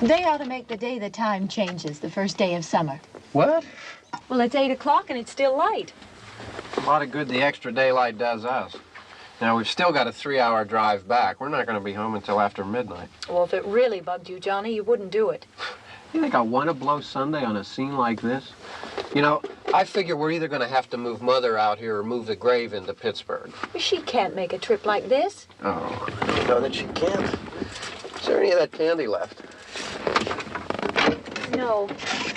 They ought to make the day the time changes, the first day of summer. What? Well, it's 8 o'clock and it's still light. A lot of good the extra daylight does us. Now, we've still got a 3-hour drive back. We're not going to be home until after midnight. Well, if it really bugged you, Johnny, you wouldn't do it. You think I want to blow Sunday on a scene like this? You know, I figure we're either going to have to move Mother out here or move the grave into Pittsburgh. She can't make a trip like this. Oh, I know that she can't. Is there any of that candy left? No.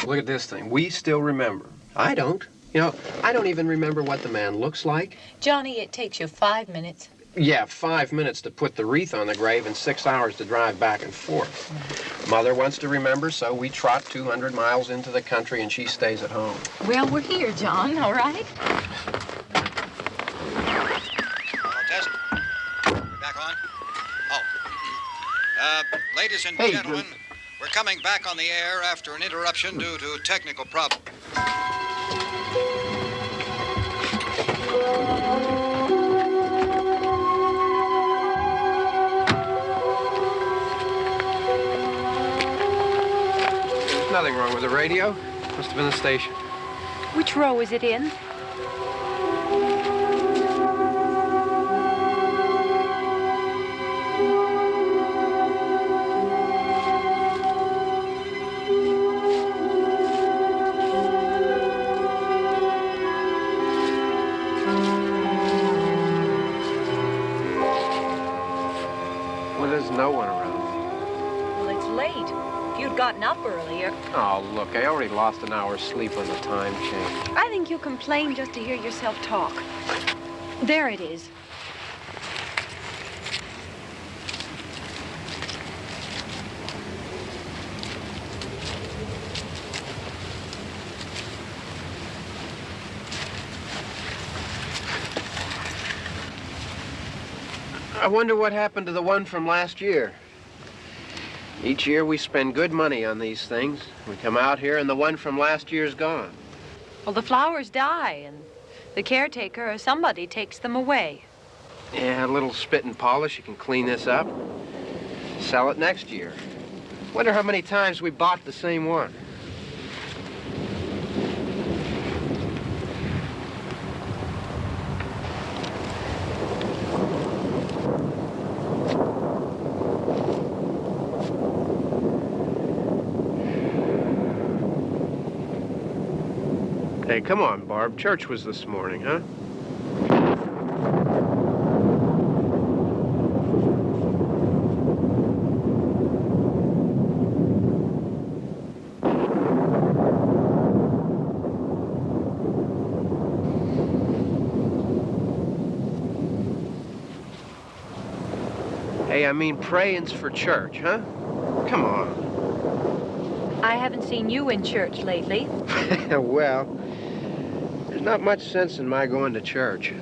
Look at this thing. We still remember. I don't. You know, I don't even remember what the man looks like. Johnny, it takes you 5 minutes. Yeah, 5 minutes to put the wreath on the grave and 6 hours to drive back and forth. Mother wants to remember, so we trot 200 miles into the country and she stays at home. Well, we're here, John, all right? Test. We're back on? Oh. Ladies and gentlemen, we're coming back on the air after an interruption due to technical problem. There's nothing wrong with the radio. Must have been the station. Which row is it in? No one around. Well, it's late. If you'd gotten up earlier. Oh, look, I already lost an hour's sleep on the time change. I think you complain just to hear yourself talk. There it is. I wonder what happened to the one from last year. Each year we spend good money on these things. We come out here and the one from last year's gone. Well, the flowers die and the caretaker or somebody takes them away. Yeah, a little spit and polish, you can clean this up. Sell it next year. Wonder how many times we bought the same one. Hey, come on, Barb. Church was this morning, huh? I mean praying's for church, huh? Come on. I haven't seen you in church lately. Well, there's not much sense in my going to church.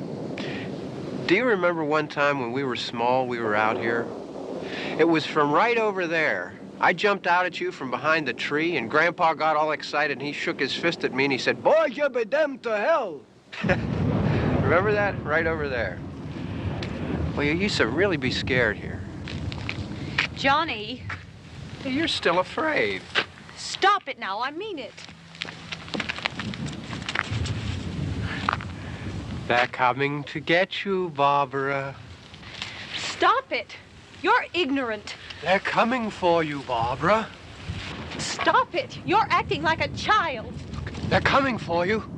Do you remember one time when we were small, we were out here? It was from right over there. I jumped out at you from behind the tree, and Grandpa got all excited, and he shook his fist at me, and he said, "Boys, you'll be damned to hell." Remember that? Right over there. Well, you used to really be scared here. Johnny. Hey, you're still afraid. Stop it now. I mean it. They're coming to get you, Barbara. Stop it. You're ignorant. They're coming for you, Barbara. Stop it. You're acting like a child. They're coming for you.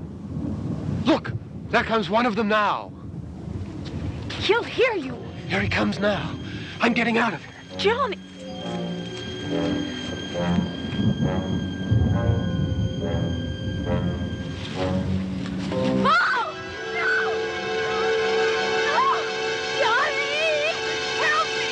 Look, there comes one of them now. He'll hear you. Here he comes now. I'm getting out of here. Johnny. Oh! No! No! Johnny! Help me!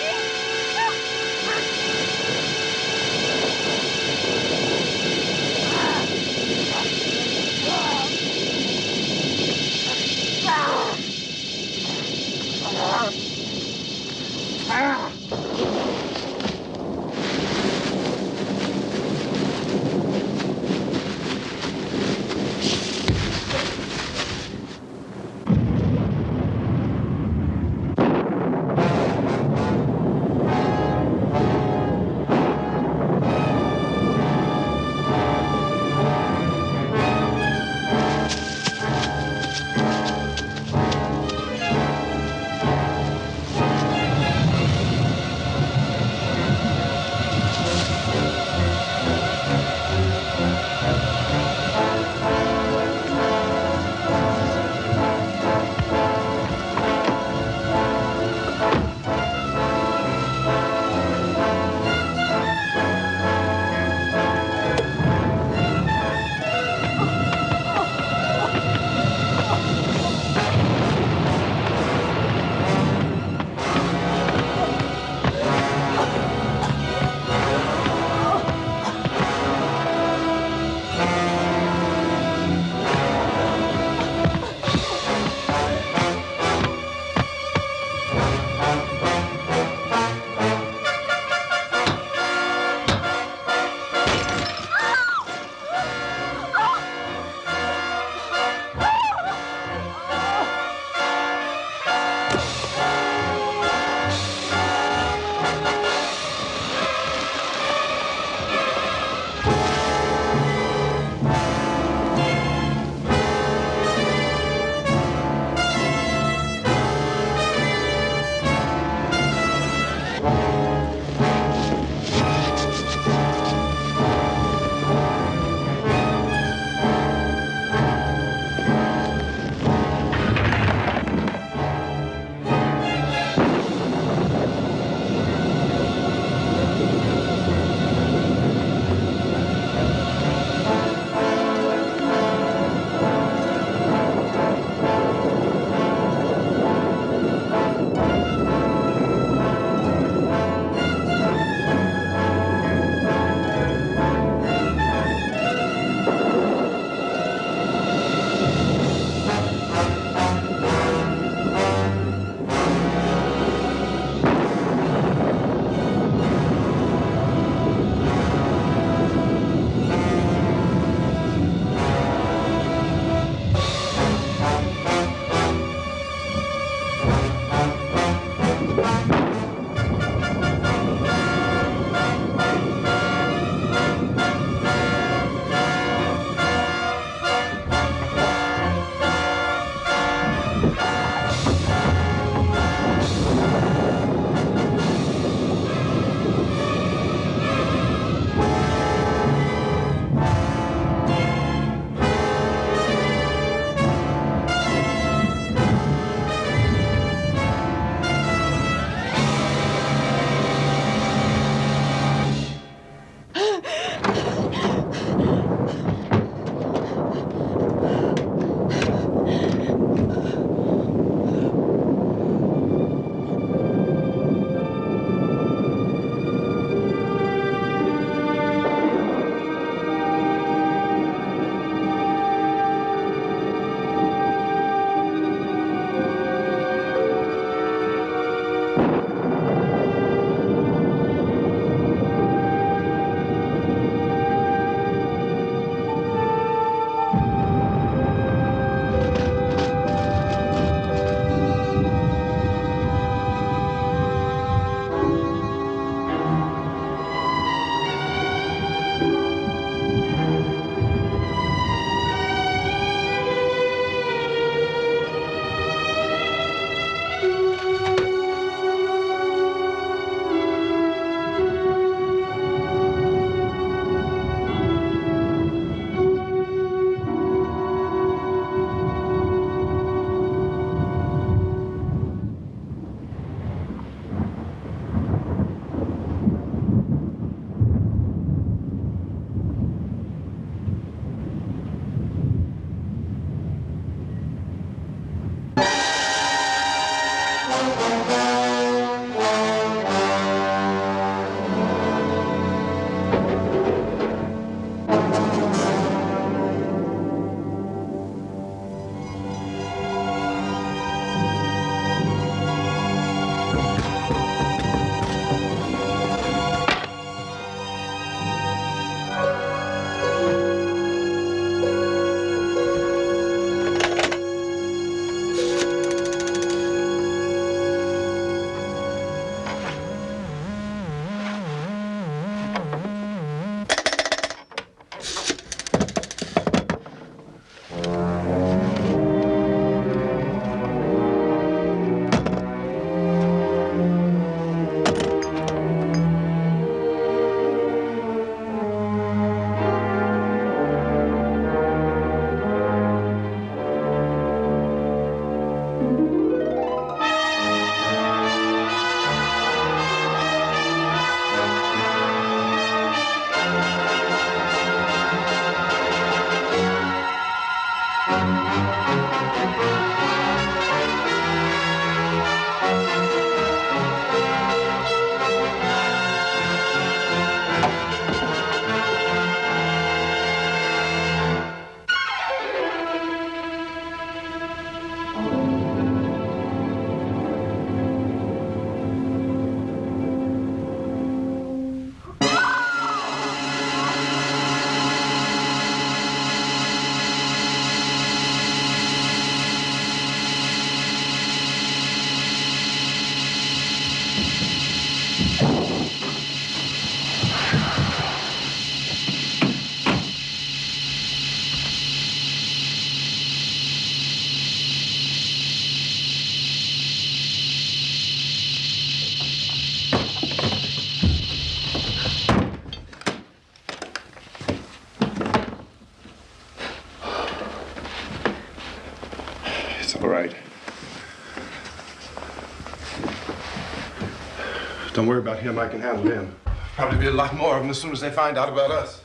Don't worry about him. I can handle him. Probably be a lot more of them as soon as they find out about us.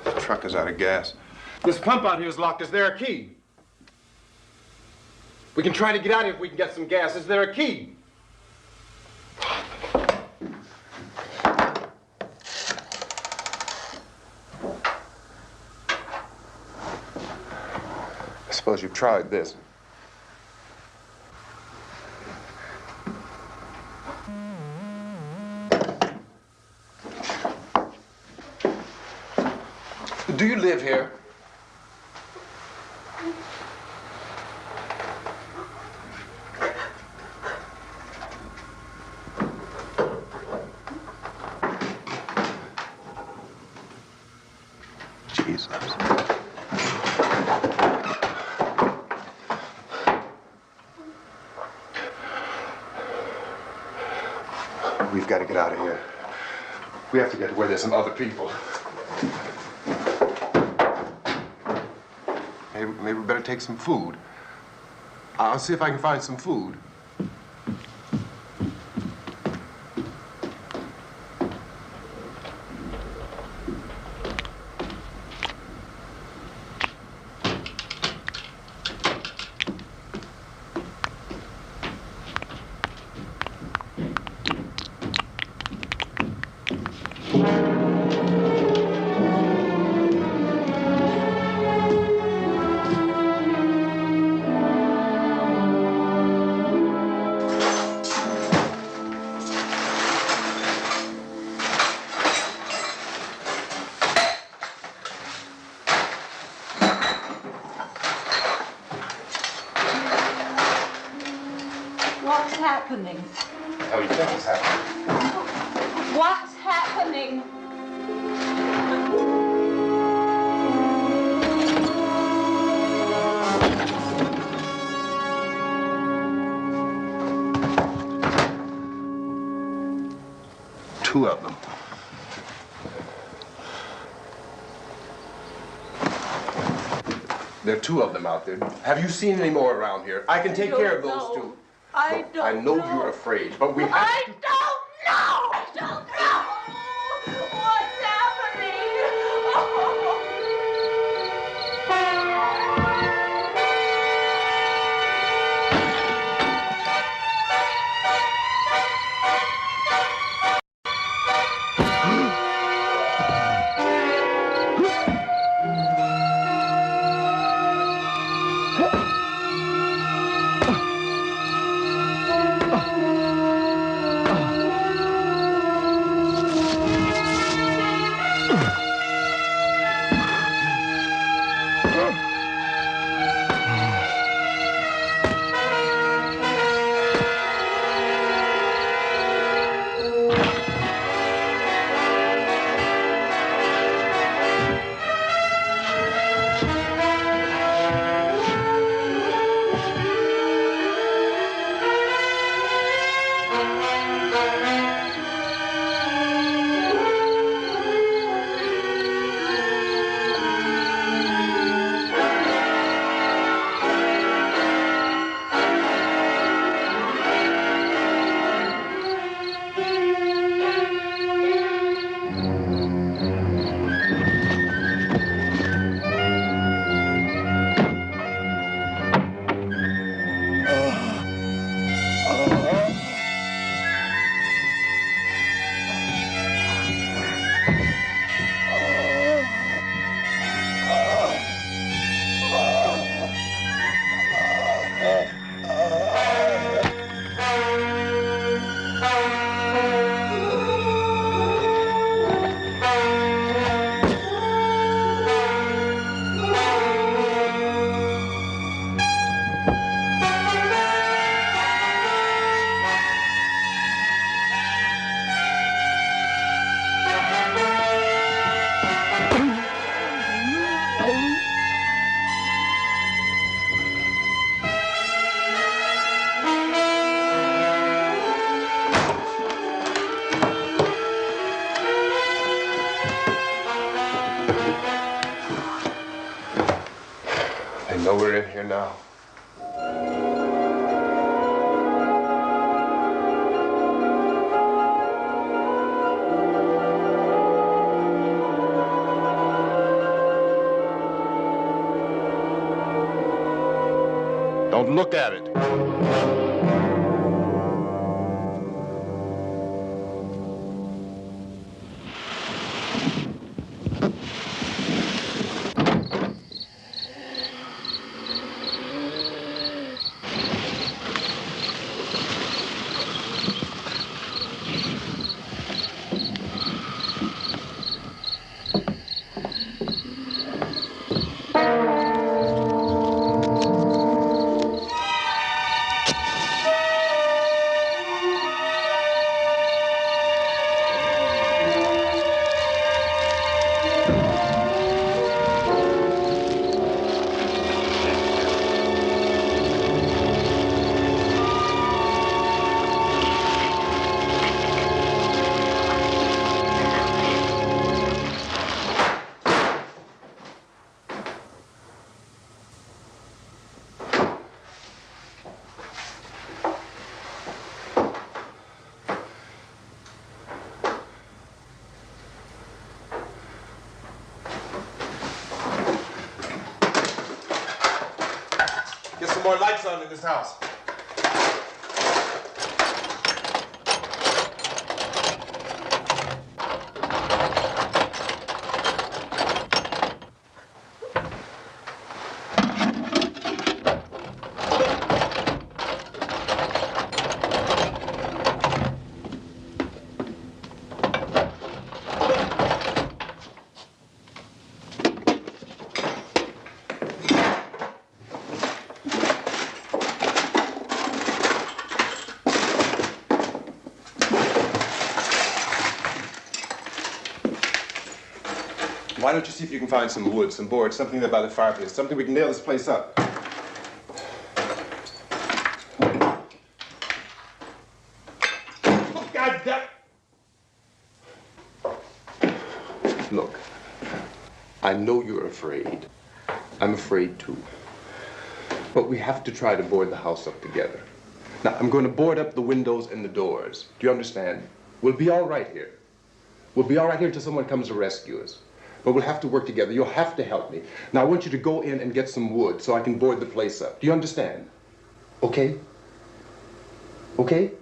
The truck is out of gas. This pump out here is locked. Is there a key? We can try to get out here if we can get some gas. Is there a key? I suppose you've tried this. Do you live here? Jesus. We've got to get out of here. We have to get to where there's some other people. Maybe we better take some food. I'll see if I can find some food. What's happening? How do you think it's happening? What's happening? Two of them. There are two of them out there. Have you seen any more around here? I can take care of those two. I don't I know know. you're afraid, but we have I to... don't know! I don't know! What's happening? I know we're in here now. Don't look at it. Get some more lights on in this house. Why don't you see if you can find some wood, some boards, something there by the fireplace, something we can nail this place up. Oh, God damn. Look, I know you're afraid. I'm afraid too. But we have to try to board the house up together. Now, I'm going to board up the windows and the doors. Do you understand? We'll be all right here. We'll be all right here until someone comes to rescue us. But we'll have to work together. You'll have to help me. Now, I want you to go in and get some wood so I can board the place up. Do you understand? Okay? Okay?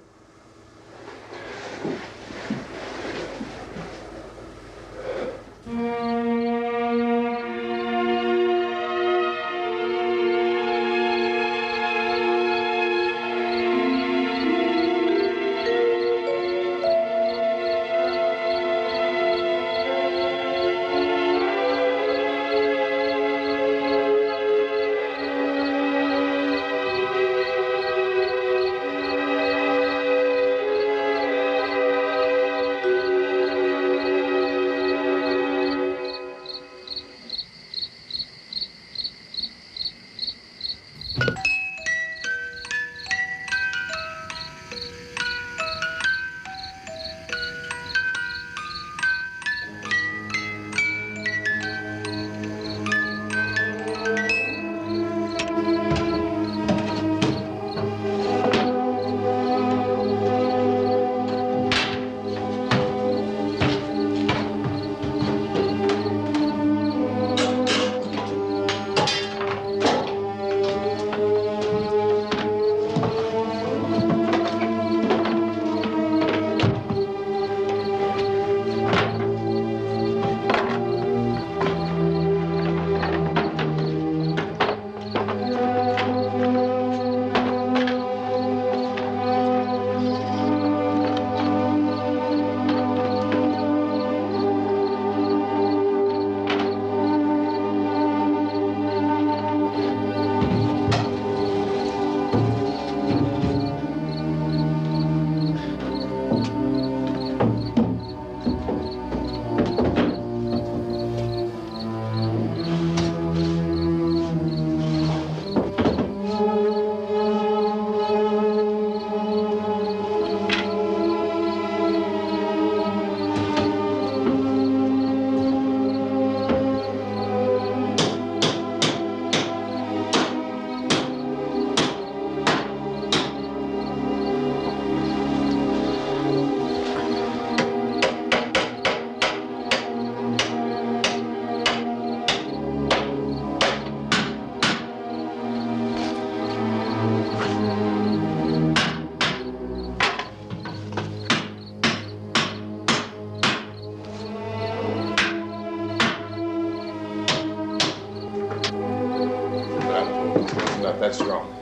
That's wrong.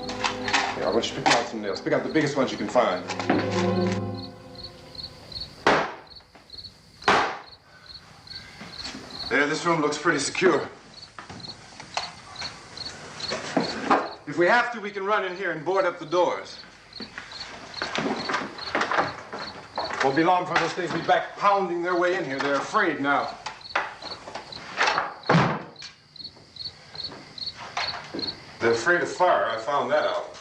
Here, I want you to pick out some nails. Pick out the biggest ones you can find. There, this room looks pretty secure. If we have to, we can run in here and board up the doors. Won't be long for those things to be back pounding their way in here. They're afraid now. They're afraid of fire. I found that out.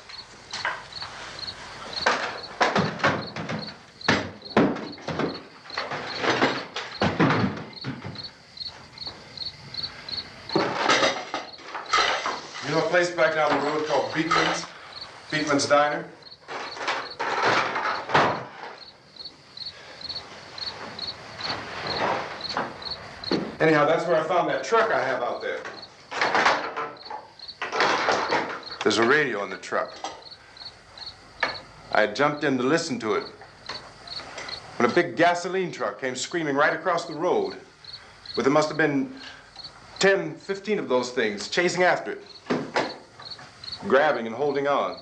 You know a place back down the road called Beekman's? Beekman's Diner? Anyhow, that's where I found that truck I have out there. There's a radio in the truck. I had jumped in to listen to it when a big gasoline truck came screaming right across the road. But there must have been 10, 15 of those things chasing after it, grabbing and holding on.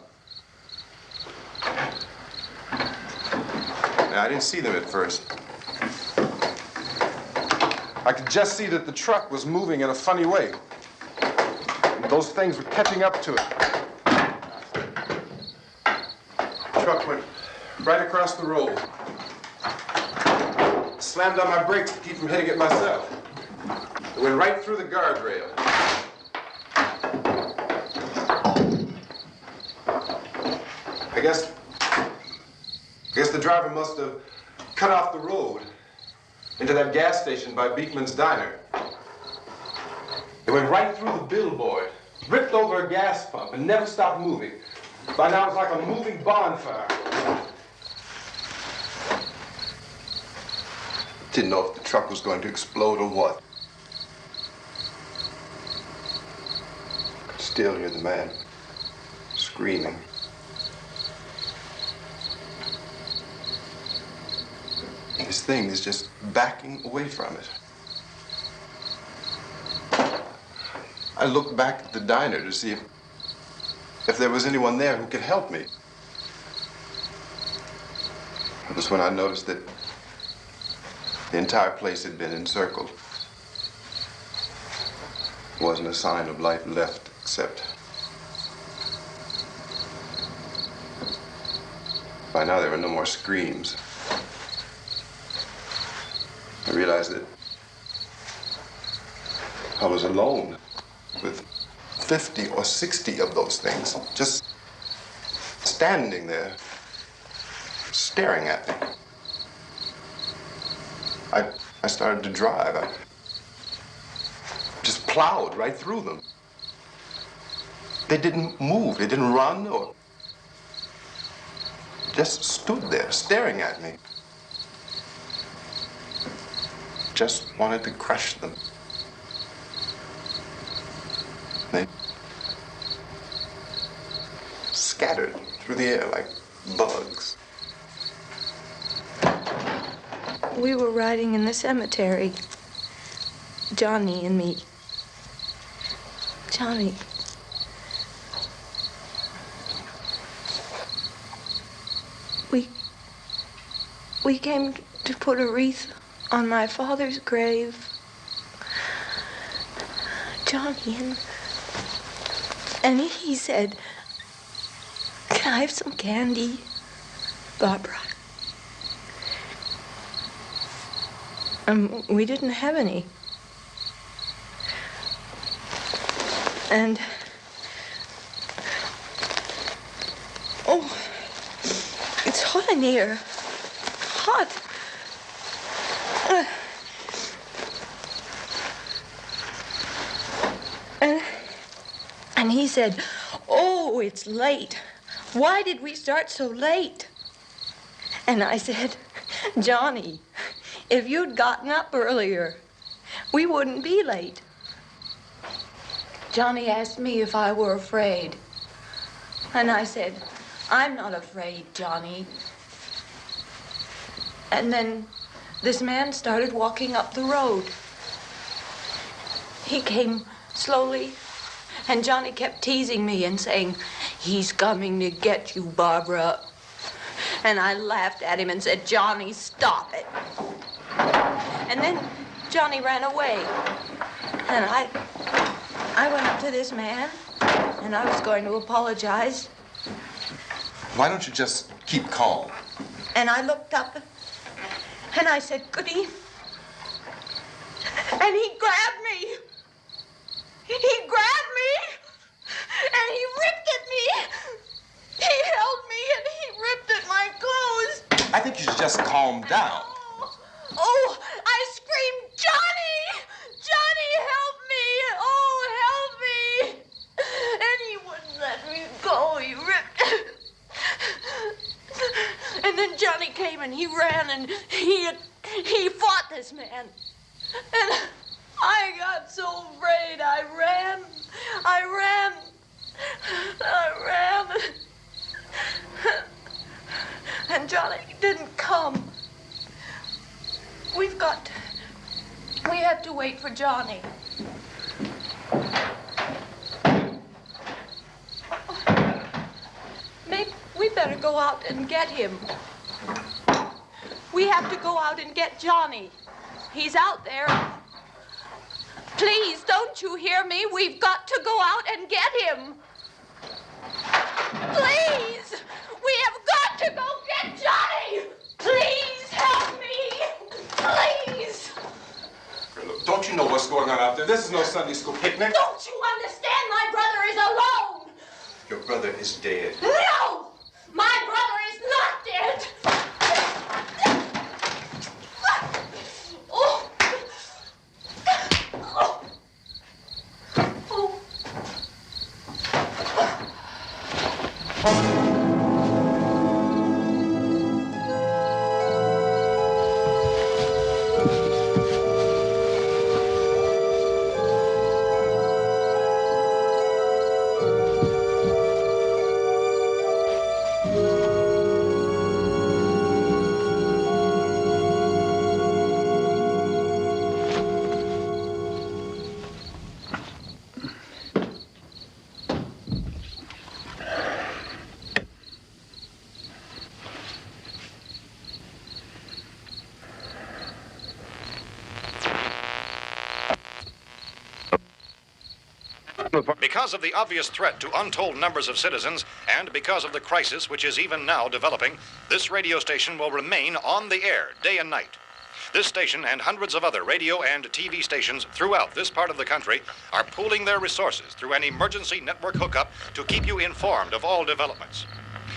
Now, I didn't see them at first. I could just see that the truck was moving in a funny way. And those things were catching up to it. The truck went right across the road. Slammed on my brakes to keep from hitting it myself. It went right through the guardrail. I guess the driver must have cut off the road into that gas station by Beekman's Diner. It went right through the billboard, ripped over a gas pump, and never stopped moving. By now, it was like a moving bonfire. Didn't know if the truck was going to explode or what. Could still hear the man screaming. This thing is just backing away from it. I looked back at the diner to see if there was anyone there who could help me. It was when I noticed that the entire place had been encircled. There wasn't a sign of life left except by now there were no more screams. I realized that I was alone with 50 or 60 of those things, just standing there, staring at me. I started to drive. I just plowed right through them. They didn't move, they didn't run or just stood there staring at me. Just wanted to crush them. They scattered through the air like bugs. We were riding in the cemetery, Johnny and me. Johnny. We came to put a wreath on my father's grave. Johnny, and he said, "Can I have some candy, Barbra?" We didn't have any. And, oh, it's hot in here. Hot. And he said, "Oh, it's late. Why did we start so late?" And I said, "Johnny, if you'd gotten up earlier, we wouldn't be late." Johnny asked me if I were afraid. And I said, "I'm not afraid, Johnny." And then this man started walking up the road. He came slowly, and Johnny kept teasing me and saying, "He's coming to get you, Barbara." And I laughed at him and said, "Johnny, stop it." And then Johnny ran away. And I went up to this man, and I was going to apologize. Why don't you just keep calm? And I looked up, and I said, "Goody." And he grabbed me. He grabbed me, and he ripped at me. He held me, and he ripped at my clothes. I think you should just calm down. Oh, I screamed, "Johnny! Johnny, help me! Oh, help me!" And he wouldn't let me go. He ripped. And then Johnny came and he ran and he fought this man. And I got so afraid. I ran. And Johnny didn't come. We have to wait for Johnny. Maybe we better go out and get him. We have to go out and get Johnny. He's out there. Please, don't you hear me? We've got to go out and get him. Please, we have got to go get Johnny. Please help me. Please. Look, don't you know what's going on out there? This is no Sunday school picnic. Don't you understand? My brother is alone. Your brother is dead. No! My brother is not dead. Oh. Oh. Oh. Because of the obvious threat to untold numbers of citizens, and because of the crisis which is even now developing, this radio station will remain on the air day and night. This station and hundreds of other radio and TV stations throughout this part of the country are pooling their resources through an emergency network hookup to keep you informed of all developments.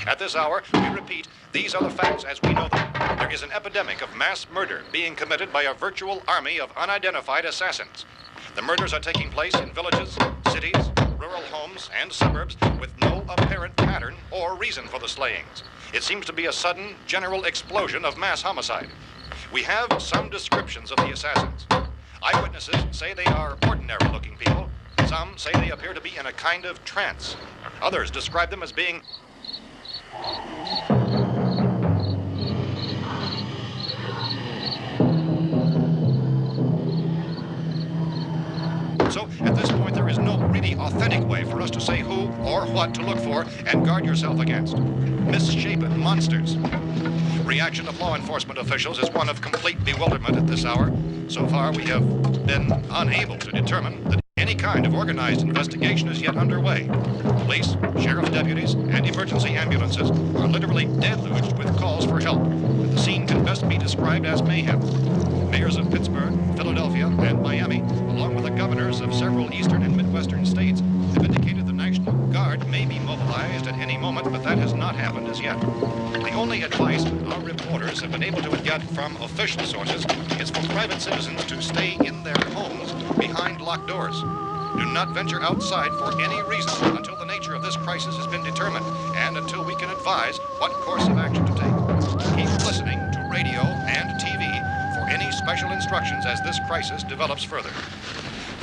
At this hour, we repeat, these are the facts as we know them. There is an epidemic of mass murder being committed by a virtual army of unidentified assassins. The murders are taking place in villages, cities, rural homes, and suburbs with no apparent pattern or reason for the slayings. It seems to be a sudden, general explosion of mass homicide. We have some descriptions of the assassins. Eyewitnesses say they are ordinary-looking people. Some say they appear to be in a kind of trance. Others describe them as being... So, at this point, there is no really authentic way for us to say who or what to look for and guard yourself against. Misshapen monsters. Reaction of law enforcement officials is one of complete bewilderment at this hour. So far, we have been unable to determine that any kind of organized investigation is yet underway. Police, sheriff's deputies, and emergency ambulances are literally deluged with calls for help. The scene can best be described as mayhem. Mayors of Pittsburgh, Philadelphia, and Miami, along with the governors of several eastern and midwestern states, have indicated the National Guard may be mobilized at any moment, but that has not happened as yet. The only advice our reporters have been able to get from official sources is for private citizens to stay in their homes behind locked doors. Do not venture outside for any reason until the nature of this crisis has been determined and until we can advise what course of action to take. Keep listening to radio and TV for any special instructions as this crisis develops further.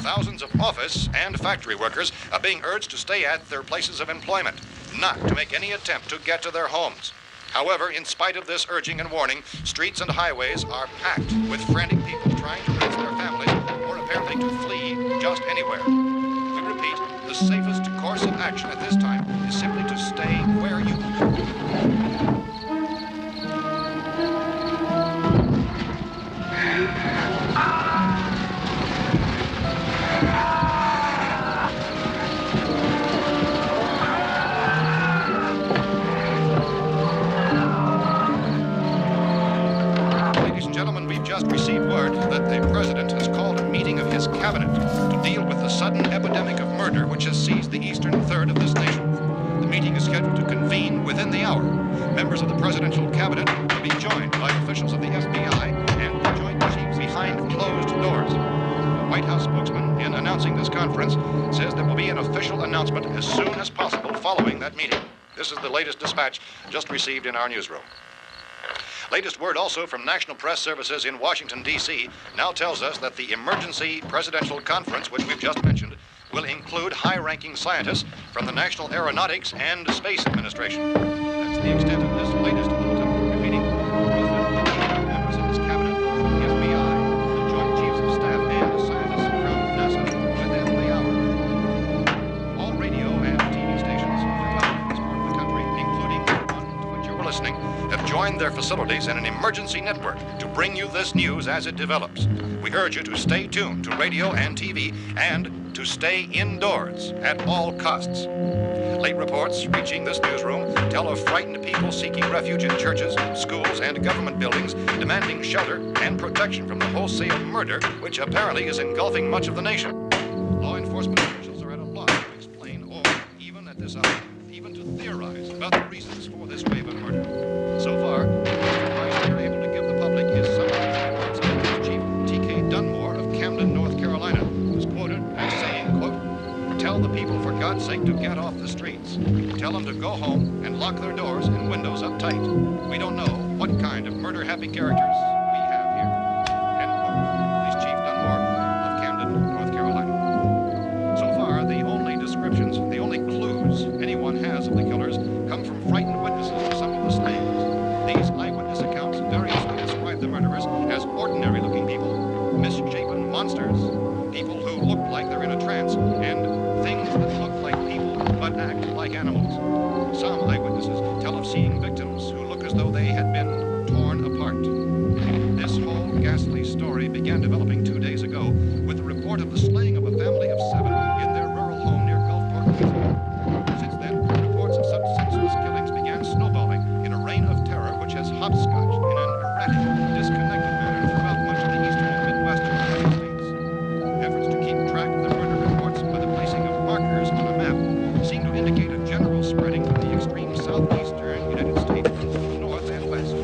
Thousands of office and factory workers are being urged to stay at their places of employment, not to make any attempt to get to their homes. However, in spite of this urging and warning, streets and highways are packed with frantic people trying to reach their families or apparently to flee just anywhere. We repeat, repeat, the safest course of action at this time is simply to stay where you are. Just received word that the president has called a meeting of his cabinet to deal with the sudden epidemic of murder which has seized the eastern third of this nation. The meeting is scheduled to convene within the hour. Members of the presidential cabinet will be joined by officials of the FBI and the joint chiefs behind closed doors. The White House spokesman, in announcing this conference, says there will be an official announcement as soon as possible following that meeting. This is the latest dispatch just received in our newsroom. Latest word also from National Press Services in Washington, D.C. now tells us that the emergency presidential conference, which we've just mentioned, will include high-ranking scientists from the National Aeronautics and Space Administration. That's the extent of this latest bulletin. Repeating, the President, members of his cabinet, the FBI, the Joint Chiefs of Staff, and scientists from NASA within the hour. All radio and TV stations throughout this part of the country, including the one to which you were listening, have joined their facilities in an emergency network to bring you this news as it develops. We urge you to stay tuned to radio and TV and to stay indoors at all costs. Late reports reaching this newsroom tell of frightened people seeking refuge in churches, schools, and government buildings, demanding shelter and protection from the wholesale murder which apparently is engulfing much of the nation. Law enforcement officials are at a loss to explain or, even at this hour, even to theorize about the reasons for this wave of murder. So far, the advice they're able to give the public is some of the words of Chief T.K. Dunmore of Camden, North Carolina, who's quoted as saying, quote, "Tell the people, for God's sake, to get off the streets. Tell them to go home and lock their doors and windows up tight. We don't know what kind of murder-happy characters we have here." End quote. This Chief Dunmore of Camden, North Carolina. So far, the only descriptions, the only clues anyone has of the killers come from frightened witnesses of some of the slayings. These eyewitness accounts variously describe the murderers as ordinary-looking people, misshapen monsters, people who look like they're in a trance, and things that look like people but act like animals. Some eyewitnesses tell of seeing victims who look as though they had been torn apart. This whole ghastly story began developing 2 days ago with the report of the slaying of a family of 7 in their rural home near Gulfport, Louisiana. Since then, reports of such senseless killings began snowballing in a reign of terror which has hopscotched in an erratic, disconnected manner throughout much of the eastern and midwestern United States. Efforts to keep track of the murder reports by the placing of markers on a map seem to indicate a general spreading from the extreme southeastern United States to the north and west.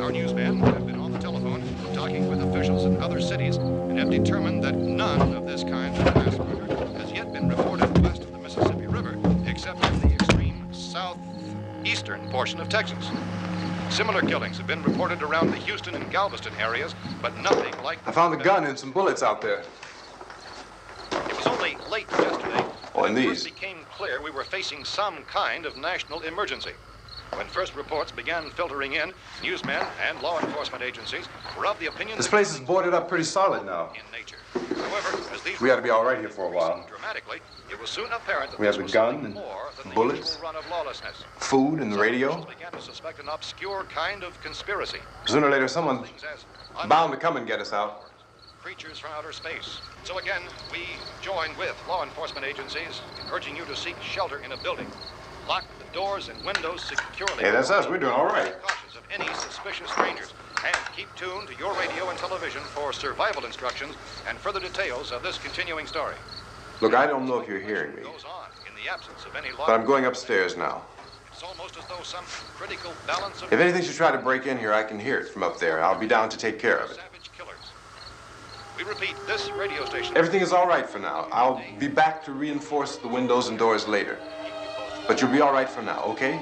Our newsmen have been on the telephone talking with officials in other cities and have determined that none of this kind of mass murder has yet been reported west of the Mississippi River, except in the extreme southeastern portion of Texas. Similar killings have been reported around the Houston and Galveston areas, but nothing like... I found a gun and some bullets out there. It was only late yesterday Oh, and when it these. first became clear we were facing some kind of national emergency. When first reports began filtering in, newsmen and law enforcement agencies were of the opinion This that place is boarded up pretty solid now. in nature. However, as these We ought to be all right here for a while. dramatically, it was soon apparent that We have this the was gun something and more than the bullets. usual run of lawlessness. Food and the Some radio. officials began to suspect an obscure kind of conspiracy. Sooner or later, someone's Things as bound to come and get us out. creatures from outer space. So again, we join with law enforcement agencies in urging you to seek shelter in a building. Lock the doors and windows securely. Hey, that's us. We're doing all right. Cautious of any suspicious strangers. And keep tuned to your radio and television for survival instructions and further details of this continuing story. Look, I don't know if you're hearing me, Goes on in the absence of any law. but I'm going upstairs now. It's almost as though some critical balance of If anything should try to break in here, I can hear it from up there. I'll be down to take care of it. savage killers. We repeat, this radio station. Everything is all right for now. I'll be back to reinforce the windows and doors later. But you'll be all right for now, okay?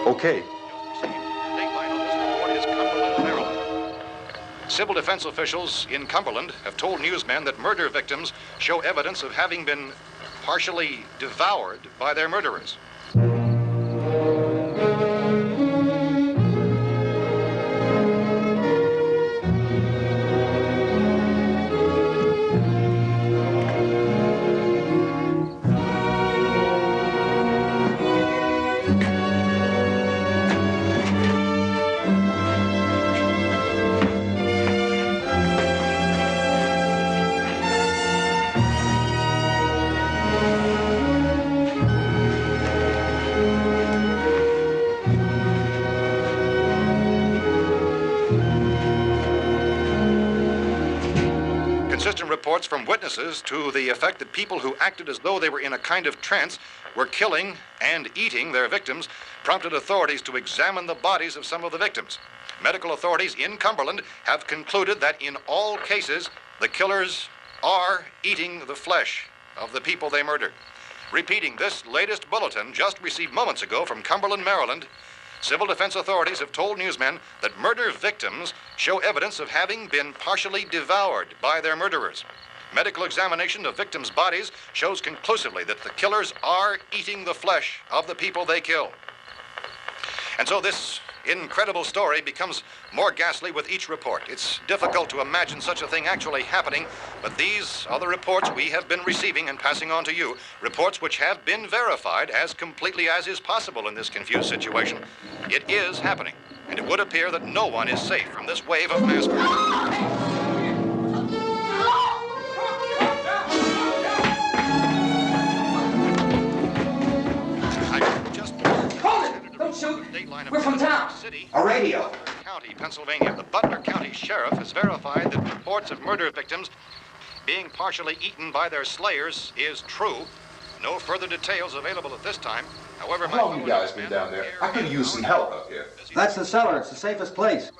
Okay. Dateline on this report is Cumberland, Maryland. Civil defense officials in Cumberland have told newsmen that murder victims show evidence of having been partially devoured by their murderers. Consistent reports from witnesses to the effect that people who acted as though they were in a kind of trance were killing and eating their victims prompted authorities to examine the bodies of some of the victims. Medical authorities in Cumberland have concluded that in all cases, the killers are eating the flesh of the people they murdered. Repeating this latest bulletin just received moments ago from Cumberland, Maryland, civil defense authorities have told newsmen that murder victims show evidence of having been partially devoured by their murderers. Medical examination of victims' bodies shows conclusively that the killers are eating the flesh of the people they kill. And so this incredible story becomes more ghastly with each report. It's difficult to imagine such a thing actually happening, but these are the reports we have been receiving and passing on to you, reports which have been verified as completely as is possible in this confused situation. It is happening, and it would appear that no one is safe from this wave of mass murder. We're from town. A radio. County, Pennsylvania. The Butler County Sheriff has verified that reports of murder victims being partially eaten by their slayers is true. No further details available at this time. However, How long you guys been down there? I could use some help up here. That's the cellar. It's the safest place.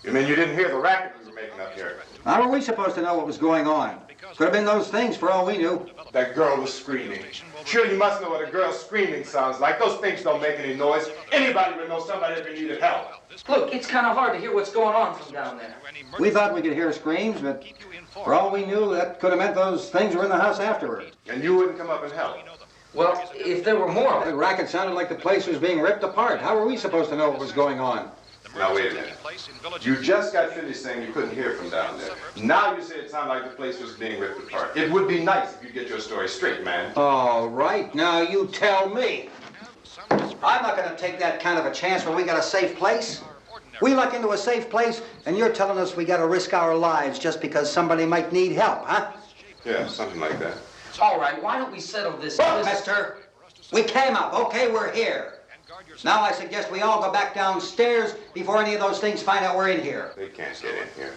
You mean you didn't hear the racket we were making up here? How were we supposed to know what was going on? Could have been those things for all we knew. That girl was screaming. Sure, you must know what a girl screaming sounds like. Those things don't make any noise. Anybody would know somebody ever needed help. Look, it's kind of hard to hear what's going on from down there. We thought we could hear screams, but for all we knew, that could have meant those things were in the house afterward. And you wouldn't come up and help. Well, if there were more of The it. racket sounded like the place was being ripped apart. How were we supposed to know what was going on? Now, wait a minute. You just got finished saying you couldn't hear from down there. Now you say it sounded like the place was being ripped apart. It would be nice if you get your story straight, man. All right, now you tell me. I'm not going to take that kind of a chance when we got a safe place. We luck into a safe place, and you're telling us we got to risk our lives just because somebody might need help, huh? Yeah, something like that. All right, why don't we settle this? Look, mister, we came up. Okay, we're here. Now I suggest we all go back downstairs before any of those things find out we're in here. They can't get in here.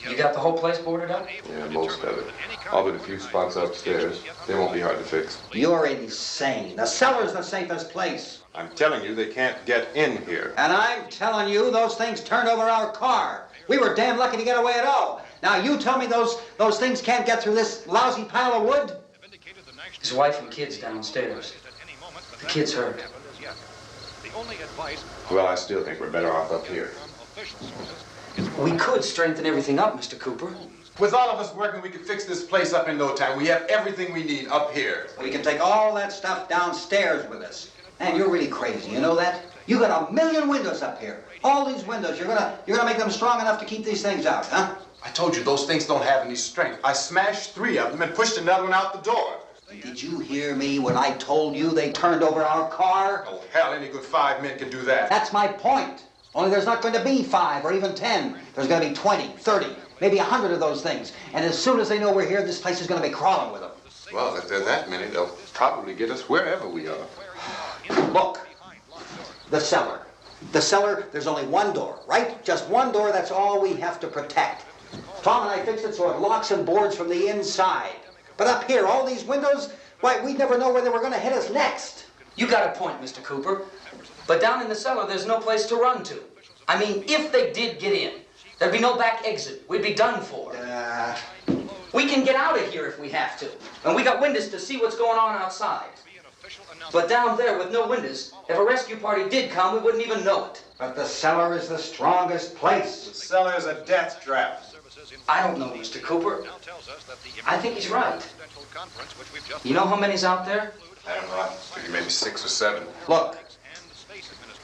You got the whole place boarded up? Yeah, most of it. All but a few spots upstairs. They won't be hard to fix. You're insane. The cellar's the safest place. I'm telling you, they can't get in here. And I'm telling you, those things turned over our car. We were damn lucky to get away at all. Now you tell me those things can't get through this lousy pile of wood? His wife and kids downstairs. The kid's hurt. Well, I still think we're better off up here. We could strengthen everything up, Mr. Cooper. With all of us working, we could fix this place up in no time. We have everything we need up here. We can take all that stuff downstairs with us. Man, you're really crazy, you know that? You got 1,000,000 windows up here. All these windows, you're gonna make them strong enough to keep these things out, huh? I told you, those things don't have any strength. I smashed 3 of them and pushed another one out the door. Did you hear me when I told you they turned over our car? Oh, hell, any good 5 men can do that. That's my point. Only there's not going to be 5 or even 10. There's going to be 20, 30, maybe 100 of those things. And as soon as they know we're here, this place is going to be crawling with them. Well, if there are that many, they'll probably get us wherever we are. Look, the cellar. The cellar, there's only one door, right? Just one door, that's all we have to protect. Tom and I fixed it so it locks and boards from the inside. But up here, all these windows, why, we'd never know where they were going to hit us next. You got a point, Mr. Cooper. But down in the cellar, there's no place to run to. I mean, if they did get in, there'd be no back exit. We'd be done for. We can get out of here if we have to. And we got windows to see what's going on outside. But down there with no windows, if a rescue party did come, we wouldn't even know it. But the cellar is the strongest place. The cellar is a death trap. I don't know, Mr. Cooper. I think he's right. You know how many's out there? I don't know. I figure maybe 6 or 7. Look,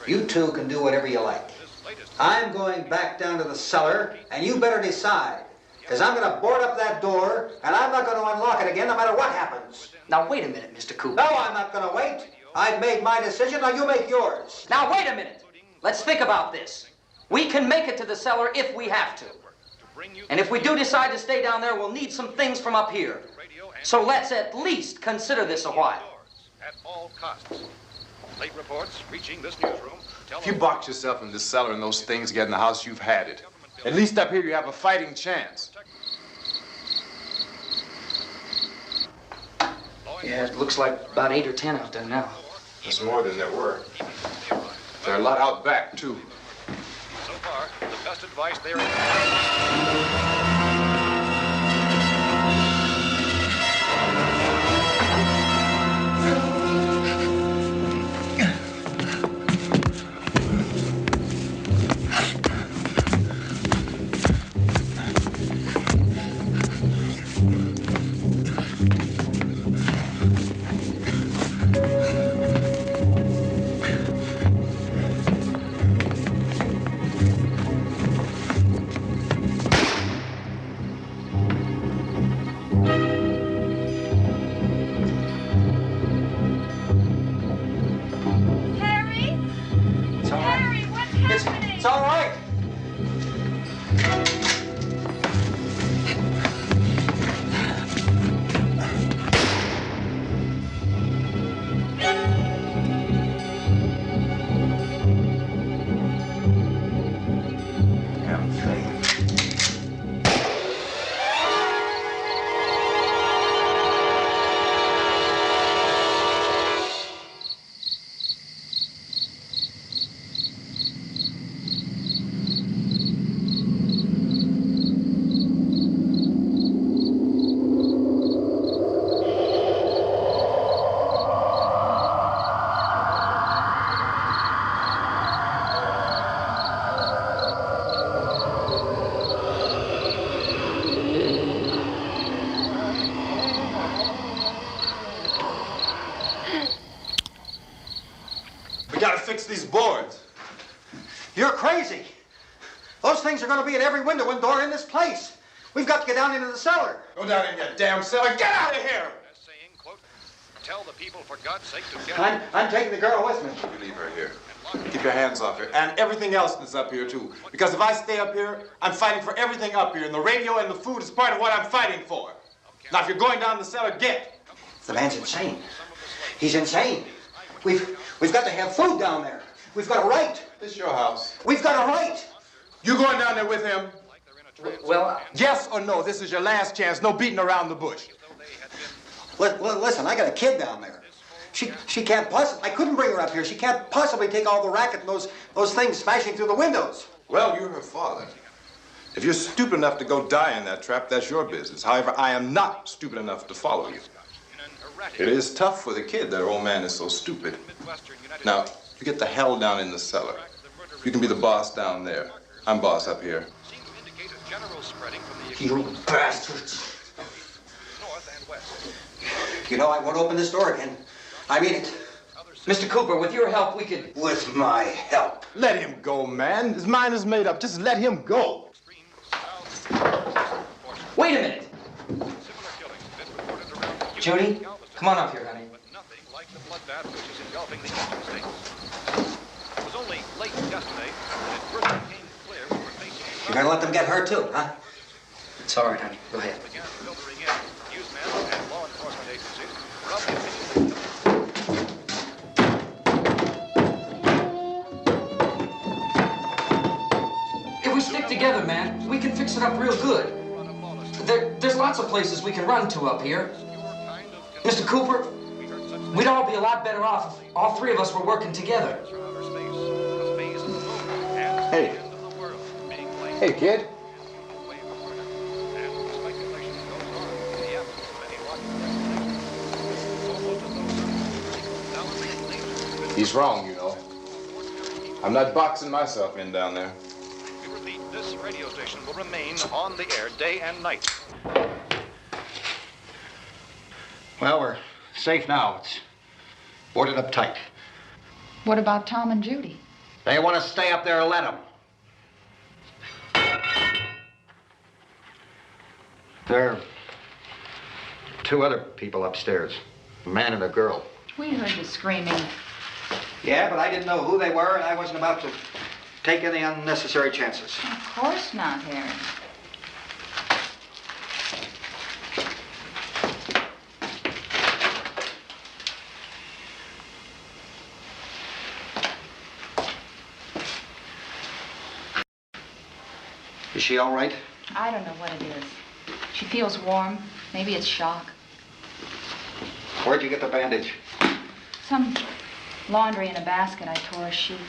you two can do whatever you like. I'm going back down to the cellar, and you better decide. Because I'm going to board up that door, and I'm not going to unlock it again no matter what happens. Now, wait a minute, Mr. Cooper. No, I'm not going to wait. I've made my decision, now you make yours. Now, wait a minute. Let's think about this. We can make it to the cellar if we have to. And if we do decide to stay down there, we'll need some things from up here. So let's at least consider this a while. At all costs. Late reports reaching this newsroom. If you box yourself in this cellar and those things get in the house, you've had it. At least up here you have a fighting chance. Yeah, it looks like about 8 or 10 out there now. There's more than there were. There are a lot out back, too. So far, the best advice there is... It's all right. We gotta fix these boards. You're crazy. Those things are going to be at every window and door in this place. We've got to get down into the cellar. Go down in your damn cellar. Get out of here! saying, quote, tell the people for God's sake to get... I'm taking the girl with me. You leave her here. Keep your hands off her. And everything else that's up here, too. Because if I stay up here, I'm fighting for everything up here. And the radio and the food is part of what I'm fighting for. Now, if you're going down the cellar, get. The man's insane. He's insane. We've got to have food down there. We've got a right. This is your house. We've got a right. You going down there with him? Well, Yes or no? This is your last chance. No beating around the bush. Listen, I got a kid down there. She can't possibly, I couldn't bring her up here. She can't possibly take all the racket and those things smashing through the windows. Well, you're her father. If you're stupid enough to go die in that trap, that's your business. However, I am not stupid enough to follow you. It is tough for the kid that her old man is so stupid. Now, you get the hell down in the cellar. You can be the boss down there. I'm boss up here. You bastards. You know, I won't open this door again. I mean it. Mr. Cooper, with your help, we could... With my help. Let him go, man. His mind is made up. Just let him go. Wait a minute. Judy, come on up here, honey. You're gonna let them get hurt too, huh? It's all right, honey. Go ahead. If we stick together, man, we can fix it up real good. There's lots of places we can run to up here. Mr. Cooper, we'd all be a lot better off if all three of us were working together. Hey. Hey, kid. He's wrong, you know. I'm not boxing myself in down there. We repeat, this radio station will remain on the air day and night. Well, we're safe now. It's boarded up tight. What about Tom and Judy? They want to stay up there, let them. There are two other people upstairs, a man and a girl. We heard the screaming. Yeah, but I didn't know who they were, and I wasn't about to take any unnecessary chances. Of course not, Harry. Is she all right? I don't know what it is. She feels warm. Maybe it's shock. Where'd you get the bandage? Some laundry in a basket. I tore a sheet.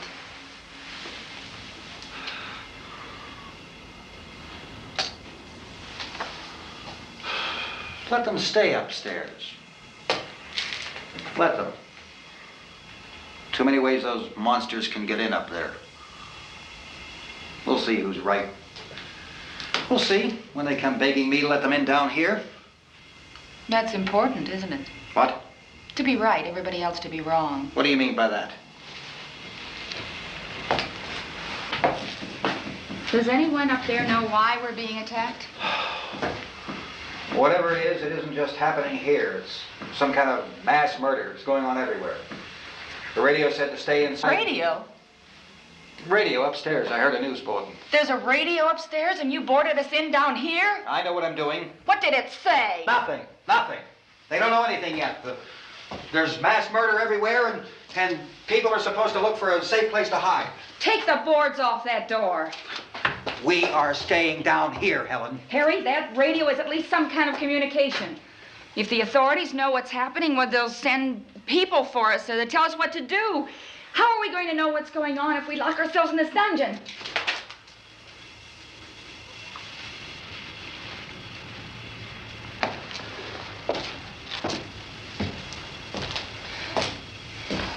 Let them stay upstairs. Let them. Too many ways those monsters can get in up there. We'll see who's right. We'll see when they come begging me to let them in down here. That's important, isn't it? What? To be right, everybody else to be wrong. What do you mean by that? Does anyone up there know why we're being attacked? Whatever it isn't just happening here. It's some kind of mass murder. It's going on everywhere. The radio said to stay inside. Radio? Radio upstairs. I heard a news bulletin. There's a radio upstairs and you boarded us in down here? I know what I'm doing. What did it say? Nothing. Nothing. They don't know anything yet. There's mass murder everywhere, and people are supposed to look for a safe place to hide. Take the boards off that door. We are staying down here, Helen. Harry, that radio is at least some kind of communication. If the authorities know what's happening, well, they'll send people for us so they tell us what to do. How are we going to know what's going on if we lock ourselves in this dungeon?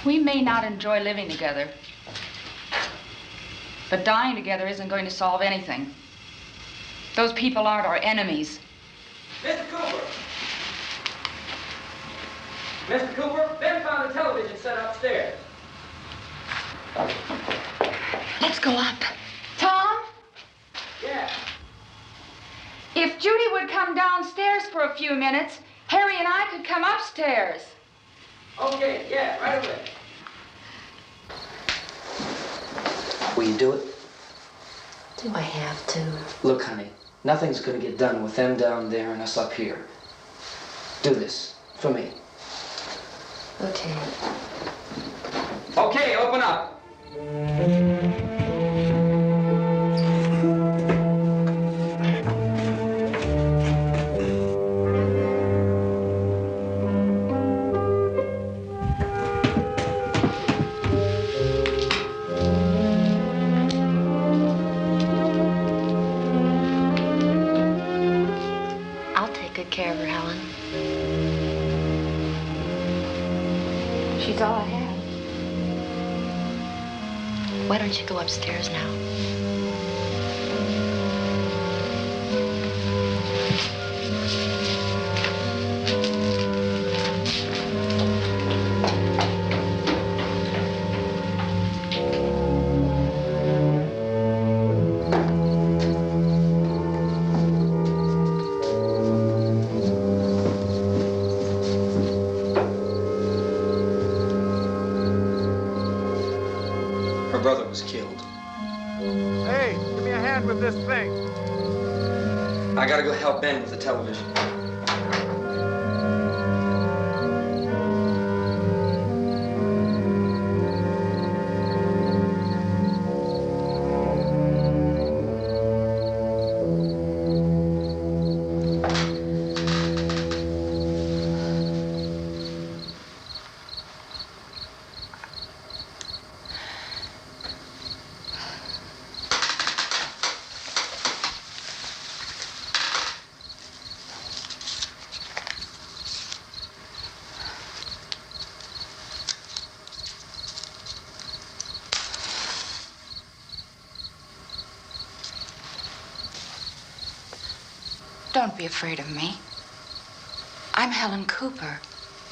We may not enjoy living together, but dying together isn't going to solve anything. Those people aren't our enemies. Mr. Cooper! Mr. Cooper, Ben found a television set upstairs. Let's go up. Tom? Yeah. If Judy would come downstairs for a few minutes, Harry and I could come upstairs. Okay, yeah, right away. Will you do it? Do I have to? Look, honey, nothing's gonna get done with them down there and us up here. Do this for me. Okay. Okay, open up. I'll take good care of her, Helen. She's all I have. Why don't you go upstairs now? Her brother was killed. Hey, give me a hand with this thing. I gotta go help Ben with the television. Don't be afraid of me. I'm Helen Cooper,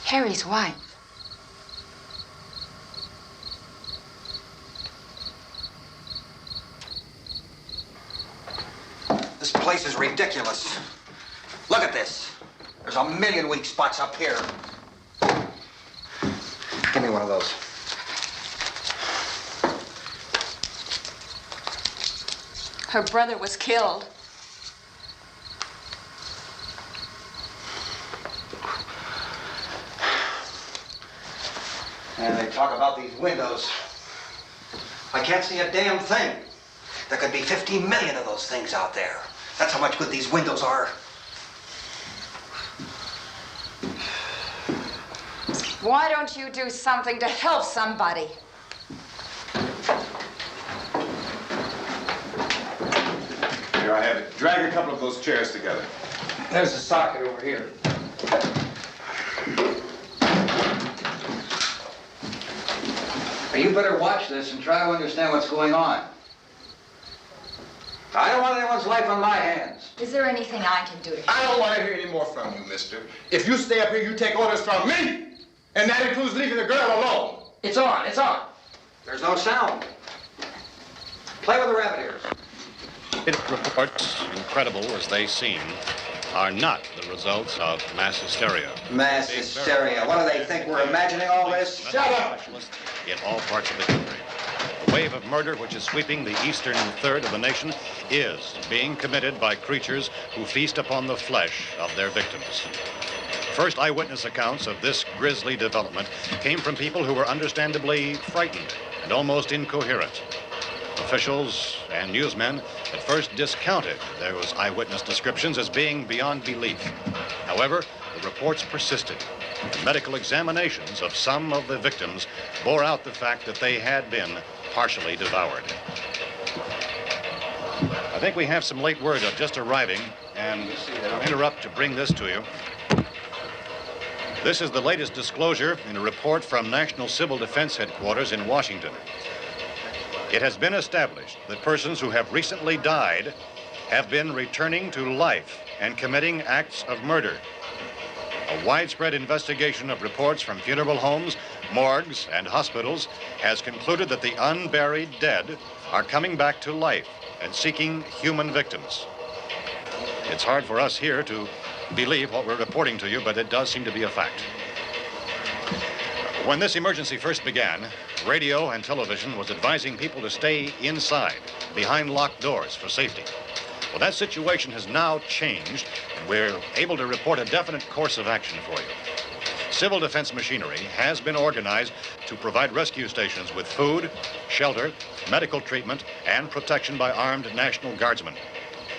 Harry's wife. This place is ridiculous. Look at this. There's a million weak spots up here. Give me one of those. Her brother was killed. And they talk about these windows. I can't see a damn thing. There could be 15 million of those things out there. That's how much good these windows are. Why don't you do something to help somebody? Here I have it. Drag a couple of those chairs together. There's the socket over here. You better watch this and try to understand what's going on. I don't want anyone's life on my hands. Is there anything I can do to help? I don't want to hear any more from you, mister. If you stay up here, you take orders from me. And that includes leaving the girl alone. It's on, it's on. There's no sound. Play with the rabbit ears. Reports, incredible as they seem, are not the results of mass hysteria. Mass hysteria. What do they think? We're imagining all this? Shut up! In all parts of the country. The wave of murder which is sweeping the eastern third of the nation is being committed by creatures who feast upon the flesh of their victims. First eyewitness accounts of this grisly development came from people who were understandably frightened and almost incoherent. Officials and newsmen at first discounted those eyewitness descriptions as being beyond belief. However, the reports persisted. The medical examinations of some of the victims bore out the fact that they had been partially devoured. I think we have some late word just arriving, and I'll interrupt to bring this to you. This is the latest disclosure in a report from National Civil Defense Headquarters in Washington. It has been established that persons who have recently died have been returning to life and committing acts of murder. A widespread investigation of reports from funeral homes, morgues, and hospitals has concluded that the unburied dead are coming back to life and seeking human victims. It's hard for us here to believe what we're reporting to you, but it does seem to be a fact. When this emergency first began, radio and television was advising people to stay inside, behind locked doors for safety. Well, that situation has now changed, and we're able to report a definite course of action for you. Civil defense machinery has been organized to provide rescue stations with food, shelter, medical treatment, and protection by armed National Guardsmen.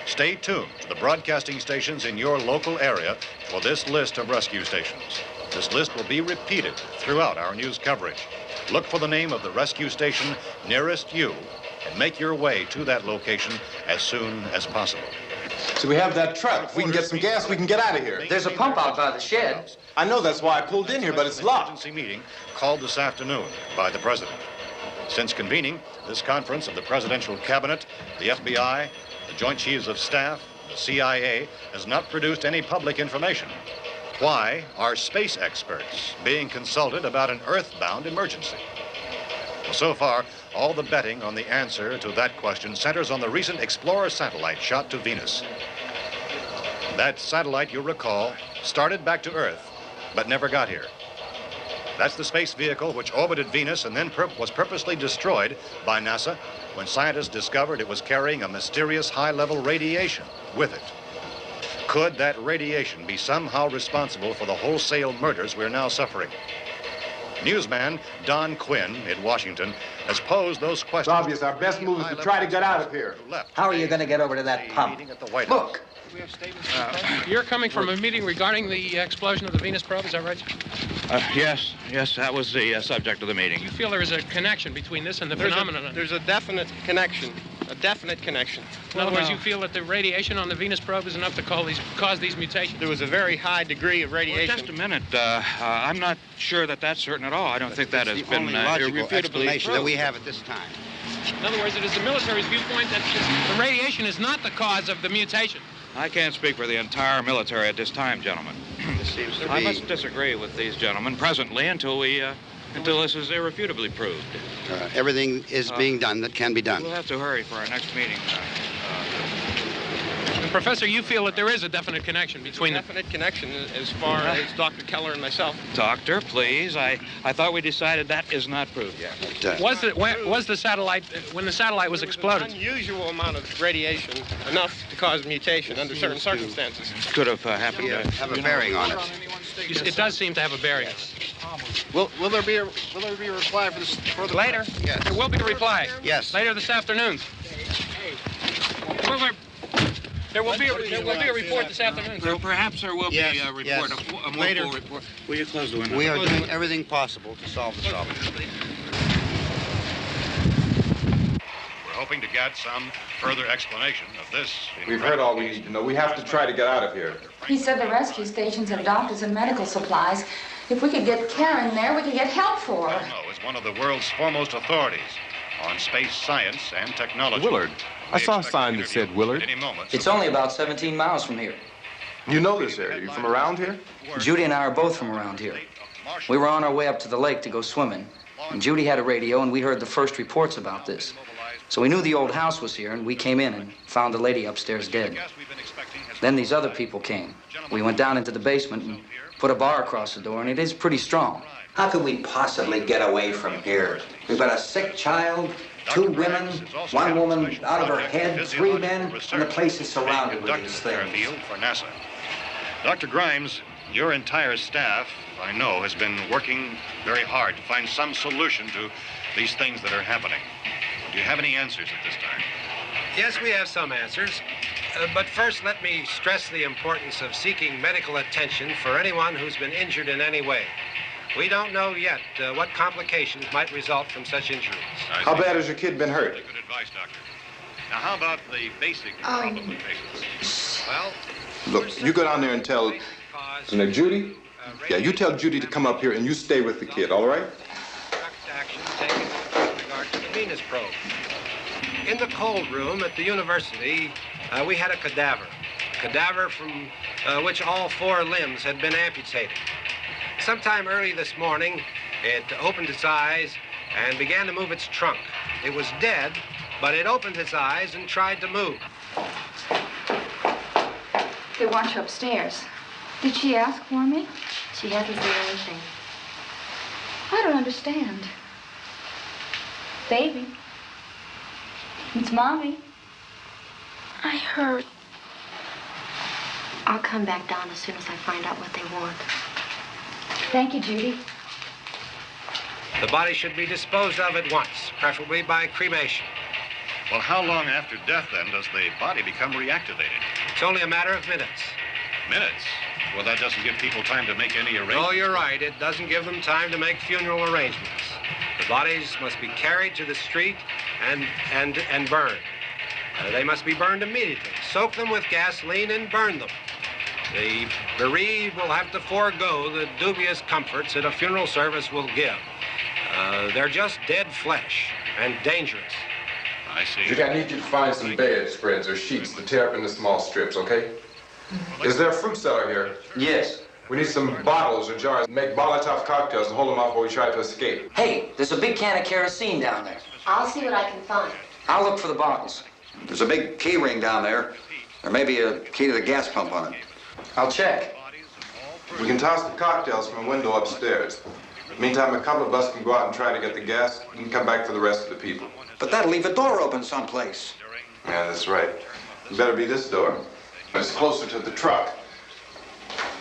Stay tuned to the broadcasting stations in your local area for this list of rescue stations. This list will be repeated throughout our news coverage. Look for the name of the rescue station nearest you and make your way to that location as soon as possible. So we have that truck. If we can get some gas, we can get out of here. There's a pump out by the shed. I know, that's why I pulled in here, but it's locked. Emergency meeting called this afternoon by the president. Since convening this conference of the presidential cabinet, the FBI, the Joint Chiefs of Staff, the CIA has not produced any public information. Why are space experts being consulted about an earthbound emergency? Well, so far, all the betting on the answer to that question centers on the recent Explorer satellite shot to Venus. That satellite, you'll recall, started back to Earth, but never got here. That's the space vehicle which orbited Venus and then was purposely destroyed by NASA when scientists discovered it was carrying a mysterious high-level radiation with it. Could that radiation be somehow responsible for the wholesale murders we're now suffering? Newsman Don Quinn in Washington has posed those questions. It's obvious our best move is to try to get out of here. How are you going to get over to that pump? Look. You're coming from a meeting regarding the explosion of the Venus probe, is that right? Yes, that was the subject of the meeting. You feel there is a connection between this and the phenomenon? There's a definite connection. A definite connection. In other words, you feel that the radiation on the Venus probe is enough to cause these mutations? There was a very high degree of radiation. Well, just a minute. I'm not sure that that's certain at all. I don't think that has been logical irrefutably explanation proved. that we have at this time. In other words, it is the military's viewpoint that the radiation is not the cause of the mutation. I can't speak for the entire military at this time, gentlemen. This seems to I be... must disagree with these gentlemen presently until this is irrefutably proved. everything is being done that can be done. We'll have to hurry for our next meeting. Professor, you feel that there is a definite connection between them? Definite connection as far as Dr. Keller and myself. Doctor, please. I thought we decided that is not proved yet. But, was the satellite, when the satellite was exploded? An unusual amount of radiation, enough to cause mutation under certain circumstances. Could have happened. Have a bearing on it. It does seem to have a bearing. Yes. Will there be a reply for this further? Later? Yes. There will be a reply. Yes. Later this afternoon. There will be a report this afternoon. Perhaps there will be a report, yes. a more Later. full report. Will you close the window? We are doing everything possible to solve the problem. We're hoping to get some further explanation of this. We've heard all we need to know. We have to try to get out of here. He said the rescue stations have doctors and medical supplies. If we could get care in there, we could get help for her. Romero is one of the world's foremost authorities on space science and technology. Willard. I saw a sign that said Willard. Any moment. It's only about 17 miles from here. You know this area. You from around here? Judy and I are both from around here. We were on our way up to the lake to go swimming, and Judy had a radio, and we heard the first reports about this. So we knew the old house was here, and we came in and found the lady upstairs dead. Then these other people came. We went down into the basement and put a bar across the door, and it is pretty strong. How could we possibly get away from here? We've got a sick child, 2 women, 1 woman out of her head, 3 men, and the place is surrounded with these things. For NASA. Dr. Grimes, your entire staff, I know, has been working very hard to find some solution to these things that are happening. Do you have any answers at this time? Yes, we have some answers. But first, let me stress the importance of seeking medical attention for anyone who's been injured in any way. We don't know yet what complications might result from such injuries. How bad has your kid been hurt? Good advice, Doctor. Now, how about the basic problem of patients? Well, Look, you go down there and tell... Now, Judy? Yeah, you tell Judy to come up here and you stay with the kid, all right? action taken with regard to the Venus probe. In the cold room at the university, we had a cadaver from which all 4 limbs had been amputated. Sometime early this morning, it opened its eyes and began to move its trunk. It was dead, but it opened its eyes and tried to move. They want you upstairs. Did she ask for me? She hasn't said anything. I don't understand. Baby. It's Mommy. I heard. I'll come back down as soon as I find out what they want. Thank you, Judy. The body should be disposed of at once, preferably by cremation. Well, how long after death, then, does the body become reactivated? It's only a matter of minutes. Minutes? Well, that doesn't give people time to make any arrangements. Oh, you're right. It doesn't give them time to make funeral arrangements. The bodies must be carried to the street and burned. They must be burned immediately. Soak them with gasoline and burn them. The bereaved will have to forego the dubious comforts that a funeral service will give. They're just dead flesh and dangerous. I see. Judy, I need you to find some bedspreads or sheets to tear up into small strips, okay? Is there a fruit cellar here? Yes. We need some bottles or jars. Make Molotov cocktails and hold them off while we try to escape. Hey, there's a big can of kerosene down there. I'll see what I can find. I'll look for the bottles. There's a big key ring down there. There may be a key to the gas pump on it. I'll check. We can toss the cocktails from a window upstairs. Meantime, a couple of us can go out and try to get the gas and come back for the rest of the people. But that'll leave a door open someplace. Yeah, that's right. It better be this door. It's closer to the truck.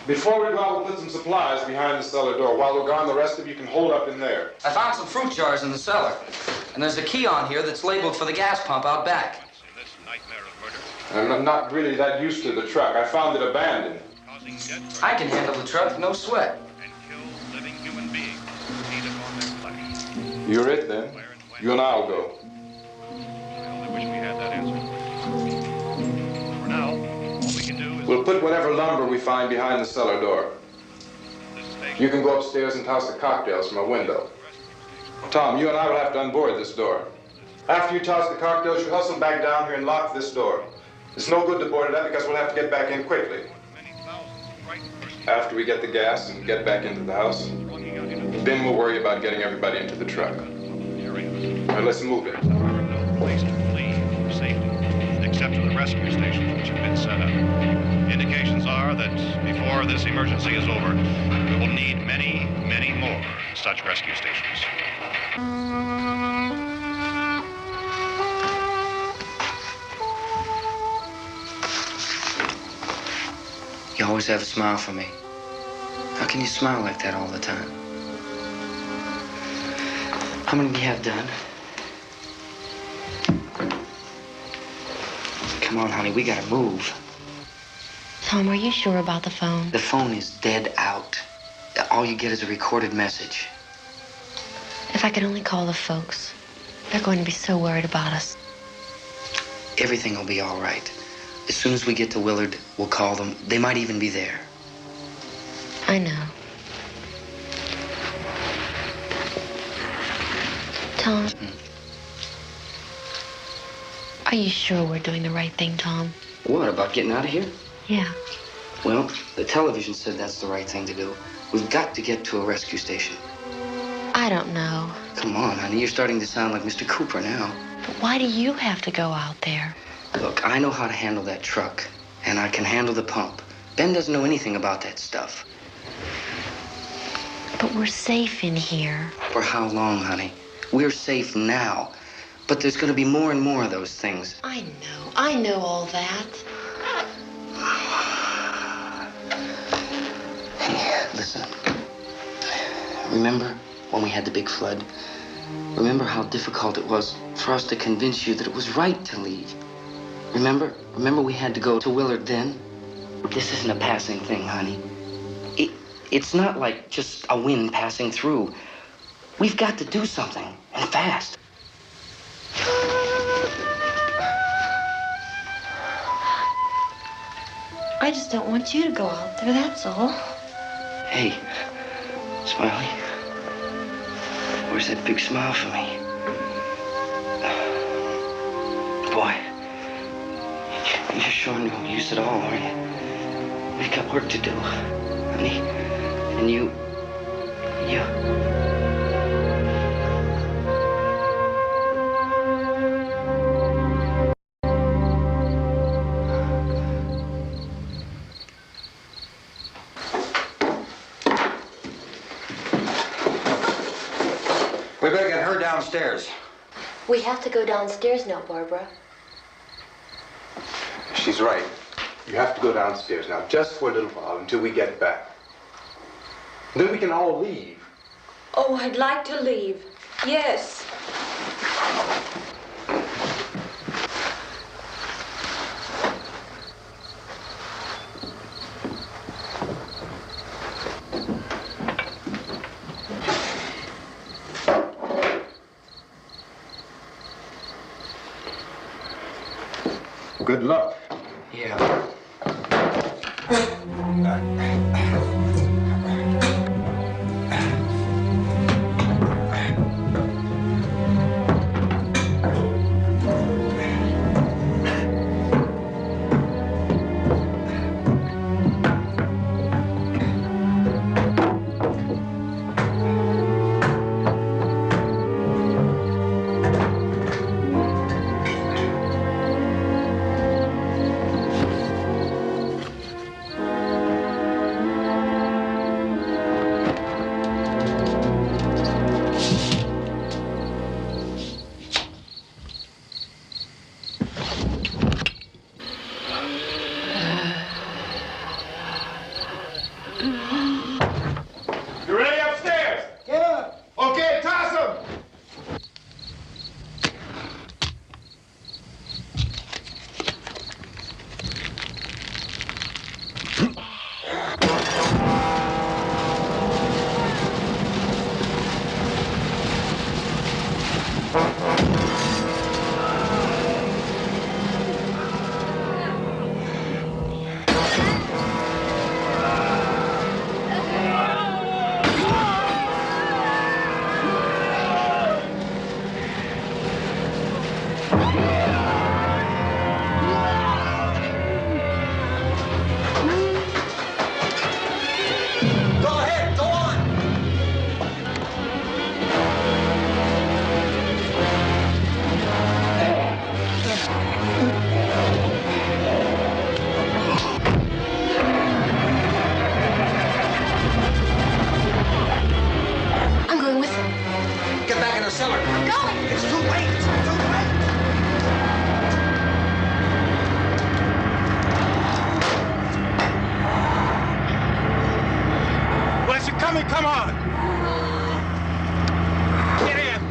Before we go out, we'll put some supplies behind the cellar door. While we're gone, the rest of you can hold up in there. I found some fruit jars in the cellar. And there's a key on here that's labeled for the gas pump out back. I'm not really that used to the truck. I found it abandoned. I can handle the truck, no sweat. You're it, then. You and I'll go. We'll put whatever lumber we find behind the cellar door. You can go upstairs and toss the cocktails from a window. Tom, you and I will have to unboard this door. After you toss the cocktails, you hustle back down here and lock this door. It's no good to board it up because we'll have to get back in quickly. After we get the gas and get back into the house, then we'll worry about getting everybody into the truck. Now let's move it. Place to flee for safety, except to the rescue stations which have been set up. Indications are that before this emergency is over, we will need many, many more such rescue stations. You always have a smile for me. How can you smile like that all the time? How many do you have done? Come on, honey, we gotta move. Tom, are you sure about the phone? The phone is dead out. All you get is a recorded message. If I could only call the folks. They're going to be so worried about us. Everything will be all right. As soon as we get to Willard, we'll call them. They might even be there. I know. Tom, are you sure we're doing the right thing, Tom? What, about getting out of here? Yeah. Well, the television said that's the right thing to do. We've got to get to a rescue station. I don't know. Come on, honey, you're starting to sound like Mr. Cooper now. But why do you have to go out there? Look, I know how to handle that truck, and I can handle the pump. Ben doesn't know anything about that stuff. But we're safe in here. For how long, honey? We're safe now. But there's going to be more and more of those things. I know all that. Hey, listen. Remember when we had the big flood? Remember how difficult it was for us to convince you that it was right to leave? Remember we had to go to Willard then? This isn't a passing thing, honey. It's not like just a wind passing through. We've got to do something, and fast. I just don't want you to go out there, that's all. Hey, Smiley. Where's that big smile for me? Boy, you're showing no use at all, aren't you? We've got work to do, honey. And you... We better get her downstairs. We have to go downstairs now, Barbara. She's right. You have to go downstairs now, just for a little while, until we get back. Then we can all leave. Oh, I'd like to leave. Yes. Good luck. Yeah. You ready upstairs? Yeah. Okay, toss them. I'm going with him. Get back in the cellar. I'm going. It's too late. It's too late. Where's it coming? Come on! Get in!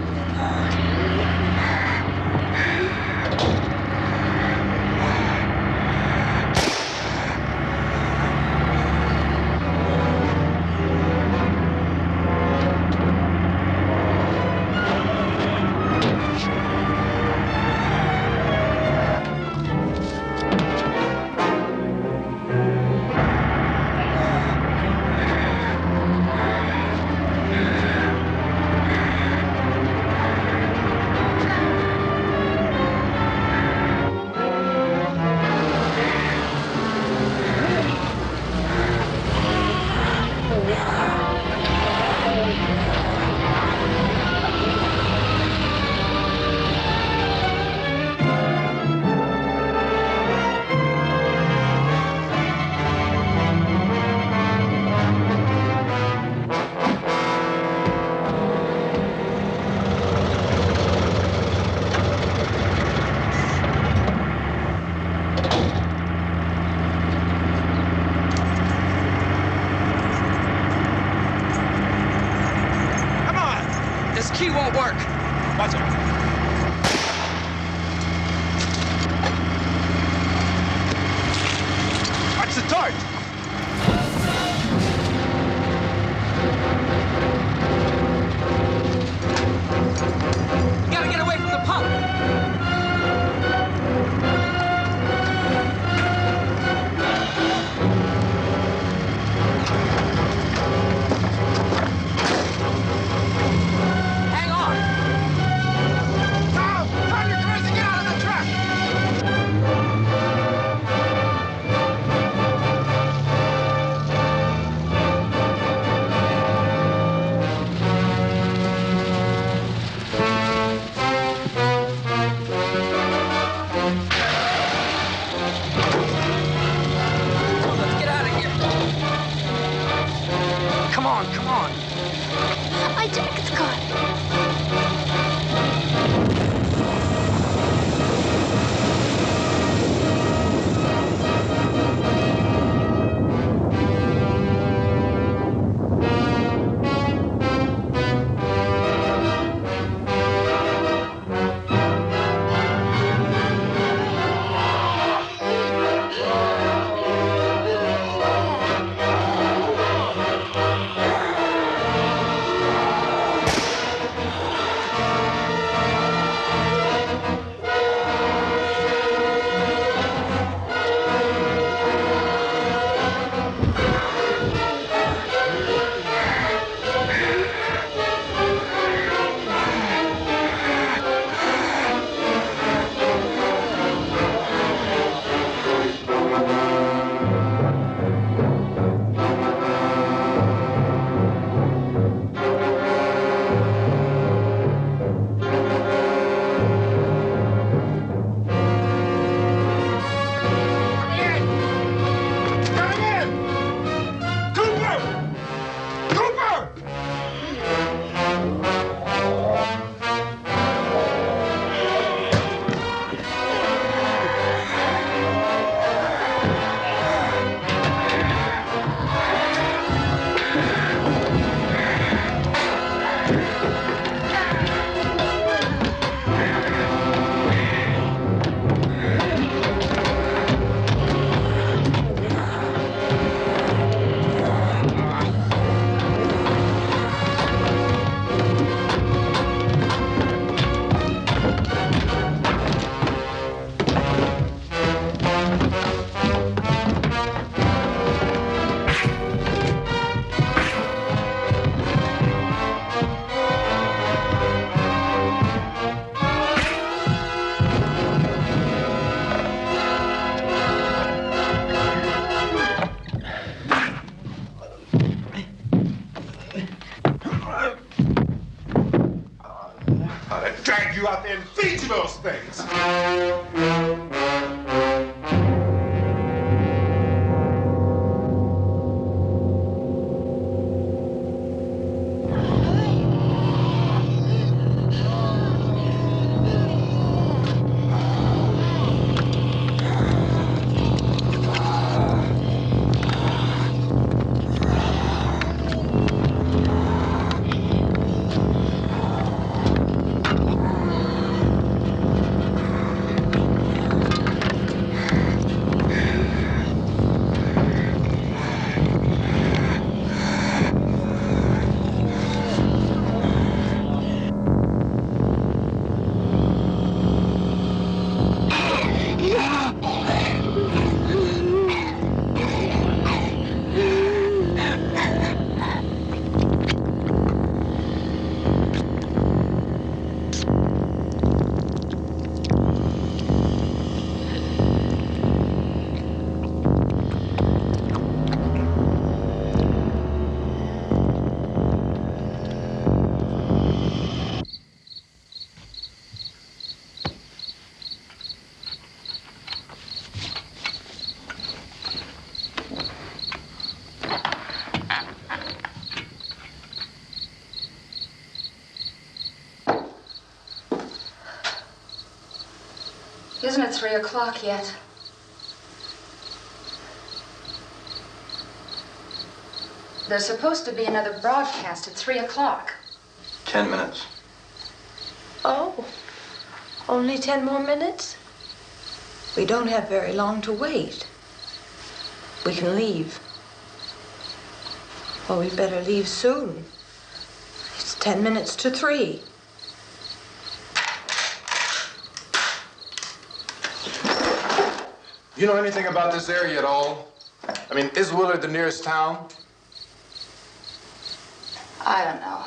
face. Isn't it 3 o'clock yet? There's supposed to be another broadcast at 3 o'clock. 10 minutes. Oh, only 10 more minutes? We don't have very long to wait. We can leave. Well, we better leave soon. It's 10 minutes to 3. You know anything about this area at all? I mean, is Willard the nearest town? I don't know.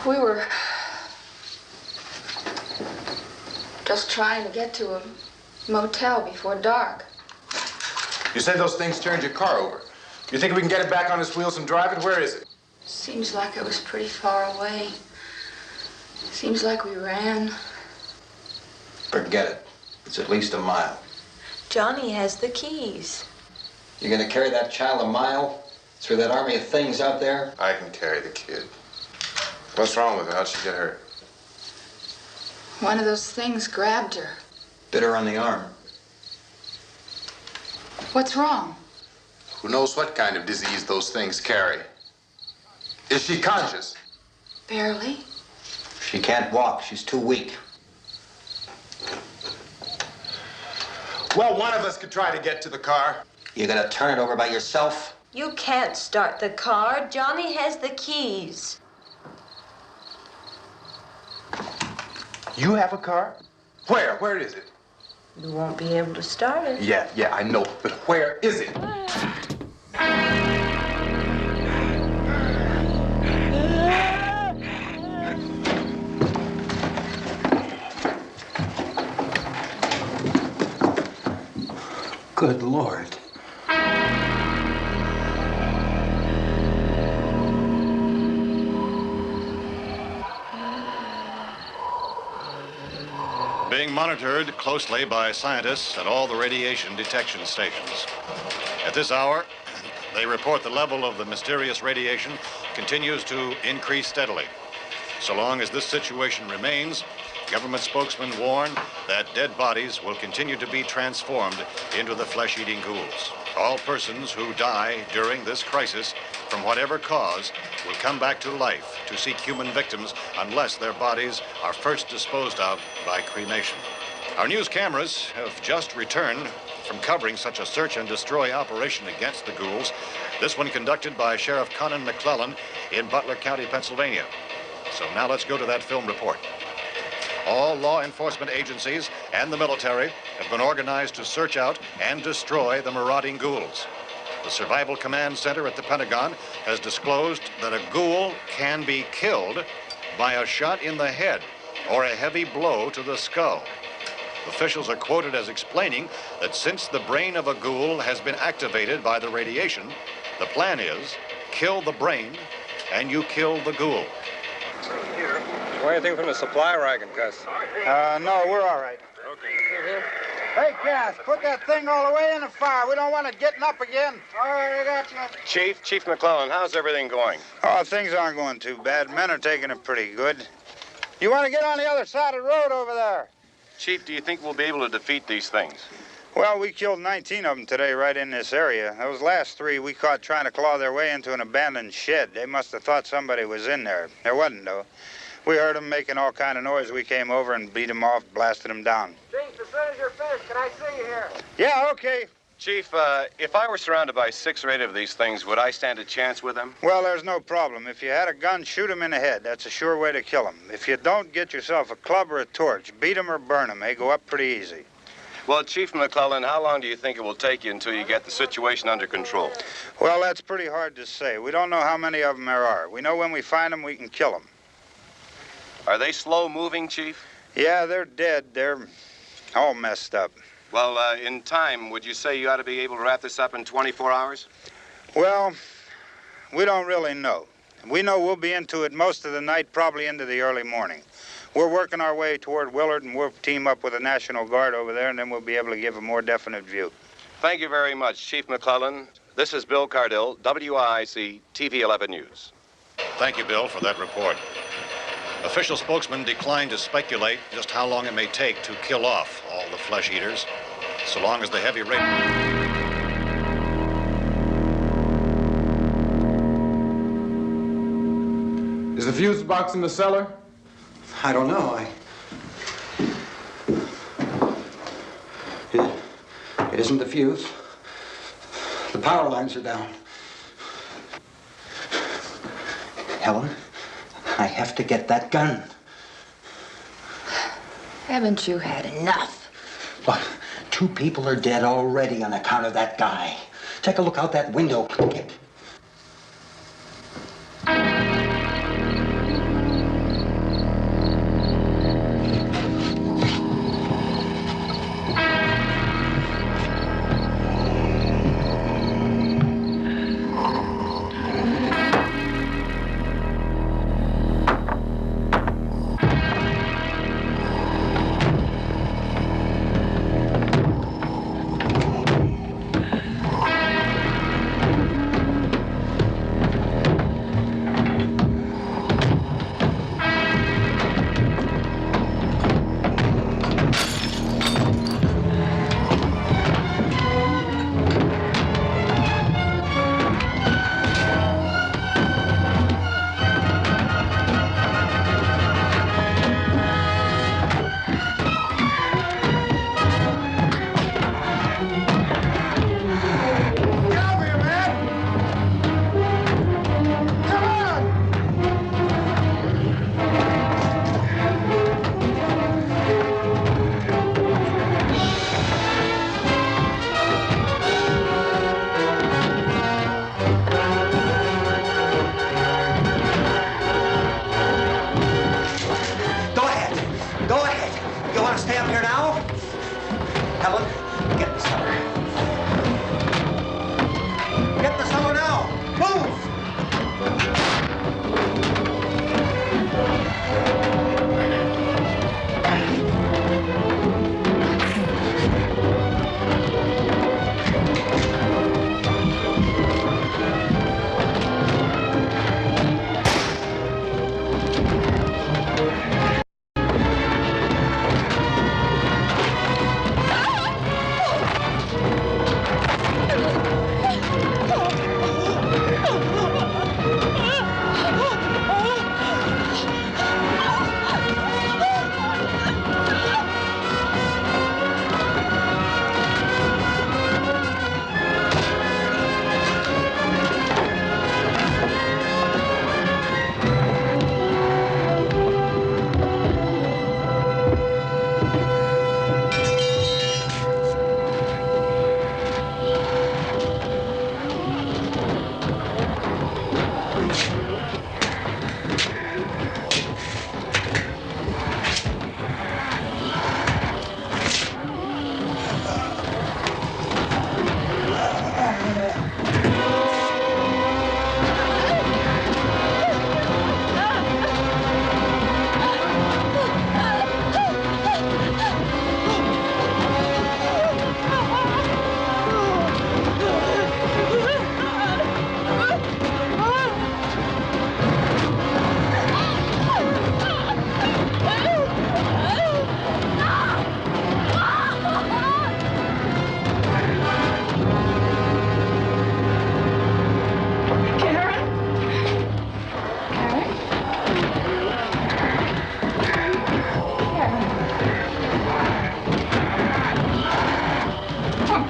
We were just trying to get to a motel before dark. You said those things turned your car over. You think we can get it back on its wheels and drive it? Where is it? Seems like it was pretty far away. Seems like we ran. Forget it. It's at least a mile. Johnny has the keys. You're gonna carry that child a mile through that army of things out there? I can carry the kid. What's wrong with her? How'd she get hurt? One of those things grabbed her. Bit her on the arm. What's wrong? Who knows what kind of disease those things carry? Is she conscious? Barely. She can't walk. She's too weak. Well, one of us could try to get to the car. You gonna turn it over by yourself? You can't start the car. Johnny has the keys. You have a car? Where? Where is it? You won't be able to start it. Yeah, I know. But where is it? Good Lord. Being monitored closely by scientists at all the radiation detection stations. At this hour, they report the level of the mysterious radiation continues to increase steadily. So long as this situation remains, government spokesmen warn that dead bodies will continue to be transformed into the flesh-eating ghouls. All persons who die during this crisis, from whatever cause, will come back to life to seek human victims unless their bodies are first disposed of by cremation. Our news cameras have just returned from covering such a search and destroy operation against the ghouls, this one conducted by Sheriff Conan McClellan in Butler County, Pennsylvania. So now let's go to that film report. All law enforcement agencies and the military have been organized to search out and destroy the marauding ghouls. The Survival Command Center at the Pentagon has disclosed that a ghoul can be killed by a shot in the head or a heavy blow to the skull. Officials are quoted as explaining that since the brain of a ghoul has been activated by the radiation, the plan is kill the brain and you kill the ghoul. Here. Want anything from the supply wagon, Gus? No, we're all right. Okay. Hey, Cass, put that thing all the way in the fire. We don't want it getting up again. All right, I got you. Chief McClellan, how's everything going? Oh, things aren't going too bad. Men are taking it pretty good. You want to get on the other side of the road over there? Chief, do you think we'll be able to defeat these things? Well, we killed 19 of them today right in this area. Those last 3 we caught trying to claw their way into an abandoned shed. They must have thought somebody was in there. There wasn't, though. We heard them making all kind of noise. We came over and beat them off, blasted them down. Chief, as soon as you're finished, can I see you here? Yeah, okay. Chief, if I were surrounded by 6 or 8 of these things, would I stand a chance with them? Well, there's no problem. If you had a gun, shoot them in the head. That's a sure way to kill them. If you don't, get yourself a club or a torch. Beat them or burn them. They go up pretty easy. Well, Chief McClellan, how long do you think it will take you until you get the situation under control? Well, that's pretty hard to say. We don't know how many of them there are. We know when we find them, we can kill them. Are they slow-moving, Chief? Yeah, they're dead. They're all messed up. Well, in time, would you say you ought to be able to wrap this up in 24 hours? Well, we don't really know. We know we'll be into it most of the night, probably into the early morning. We're working our way toward Willard, and we'll team up with the National Guard over there, and then we'll be able to give a more definite view. Thank you very much, Chief McClellan. This is Bill Cardill, WIC TV 11 News. Thank you, Bill, for that report. Official spokesman declined to speculate just how long it may take to kill off all the flesh eaters, so long as the heavy rain... Is the fuse box in the cellar? I don't know. It isn't the fuse. The power lines are down. Helen, I have to get that gun. Haven't you had enough? Look, 2 people are dead already on account of that guy. Take a look out that window.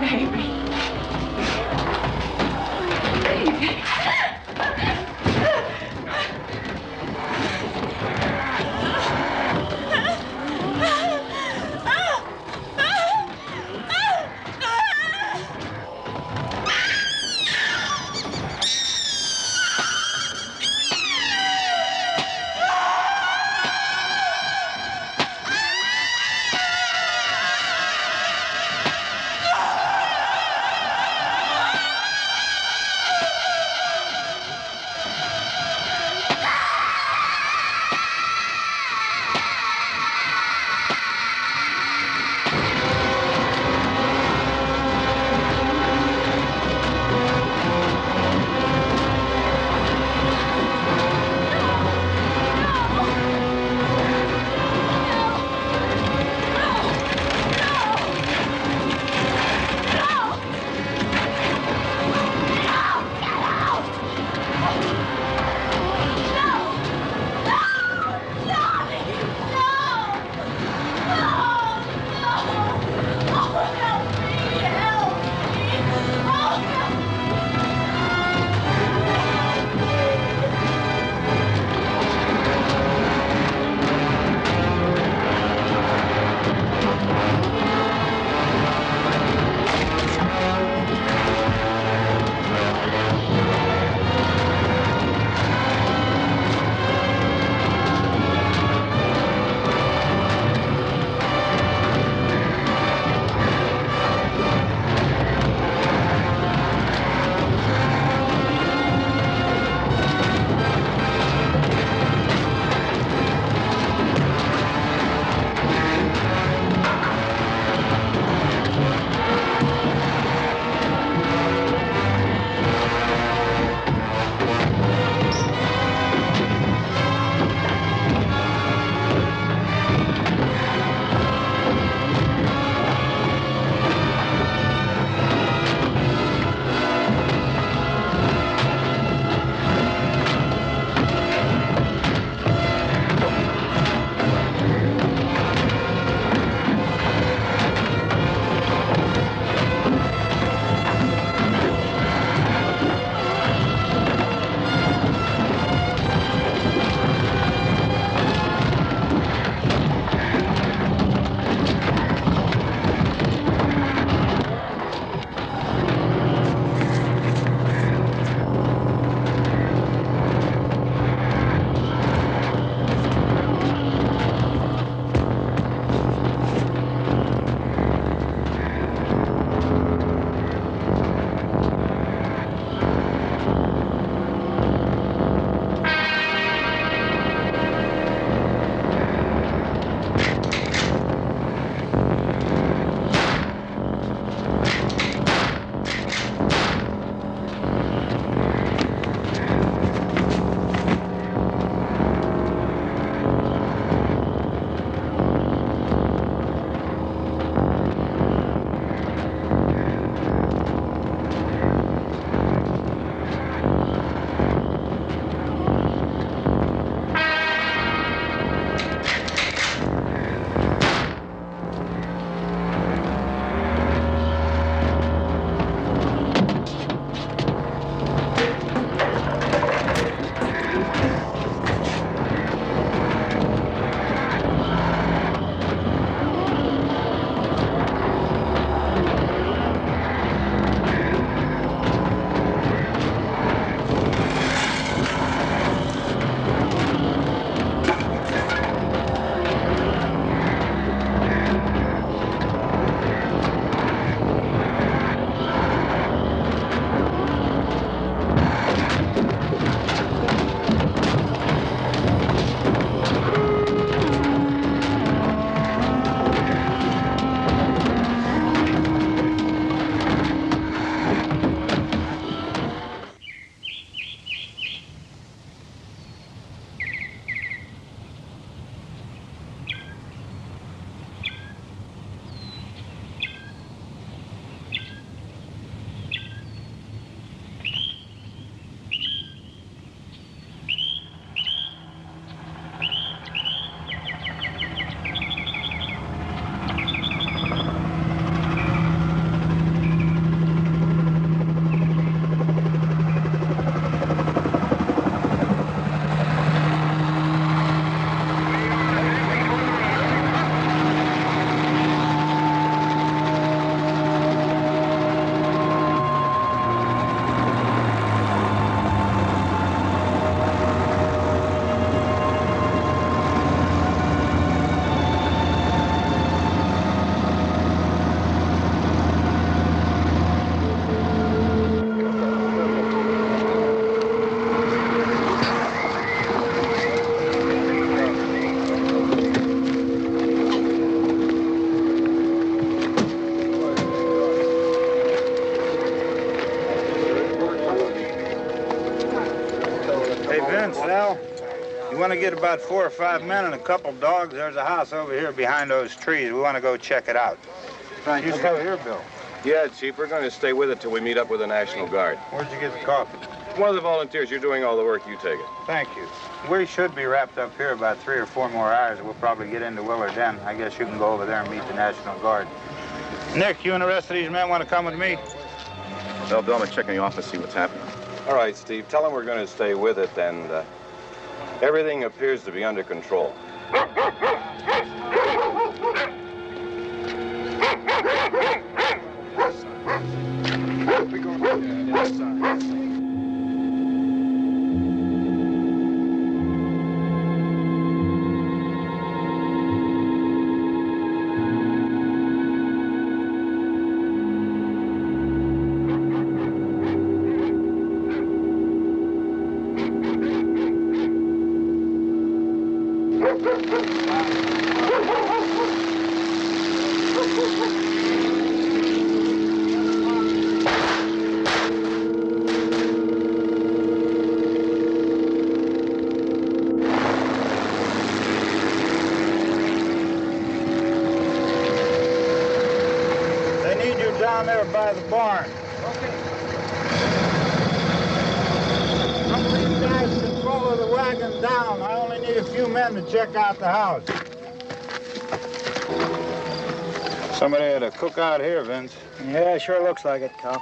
baby. Baby. want to get about 4 or 5 men and a couple dogs. There's a house over here behind those trees. We want to go check it out. Right. You stay here, Bill. Yeah, Chief, we're going to stay with it till we meet up with the National Guard. Where'd you get the coffee? One of the volunteers. You're doing all the work. You take it. Thank you. We should be wrapped up here about 3 or 4 more hours. We'll probably get into Willard then. I guess you can go over there and meet the National Guard. Nick, you and the rest of these men want to come with me? Well, Bill, I'm going to check in the office, see what's happening. All right, Steve. Tell them we're going to stay with it, and everything appears to be under control. Down there by the barn. Okay. Some of these guys can follow the wagon down. I only need a few men to check out the house. Somebody had a cookout here, Vince. Yeah, sure looks like it, Cal.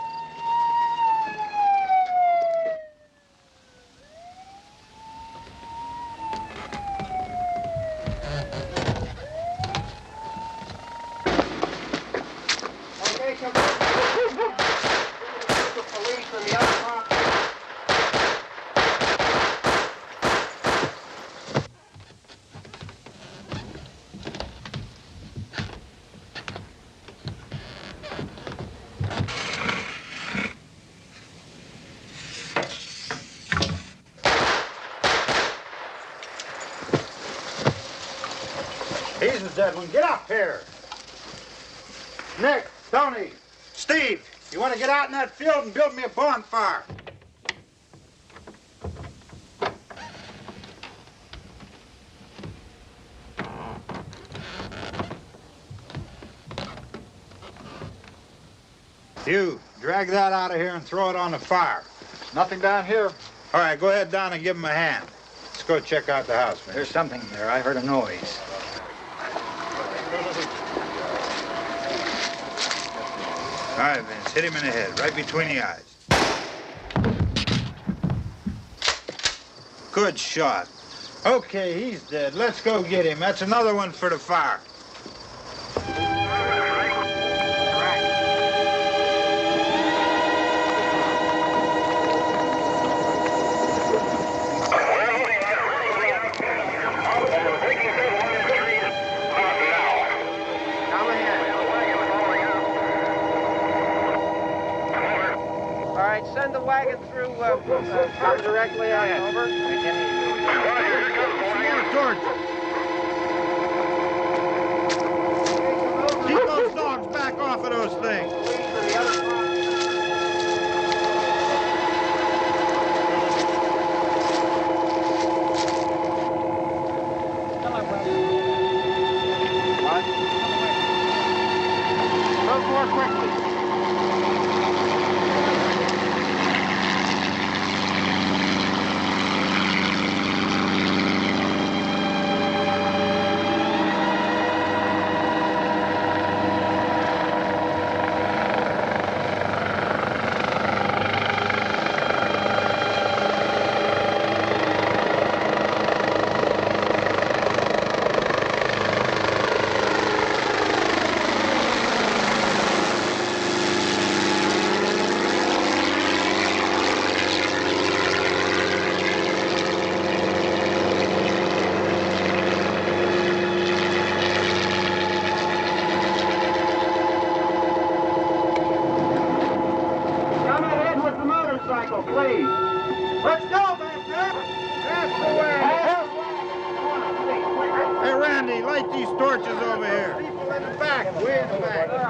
Get up here. Nick, Tony, Steve, you want to get out in that field and build me a bonfire? You, drag that out of here and throw it on the fire. Nothing down here. All right, go ahead down and give him a hand. Let's go check out the house, man. There's something there. I heard a noise. All right, Vince, hit him in the head, right between the eyes. Good shot. Okay, he's dead. Let's go get him. That's another one for the fire. Send the wagon through, come directly out, over. More torch. Keep those dogs back off of those things. What? Move more quickly. Please. Let's go back there. That's the way. Hey, Randy, light these torches over here. People in the back, way in the back.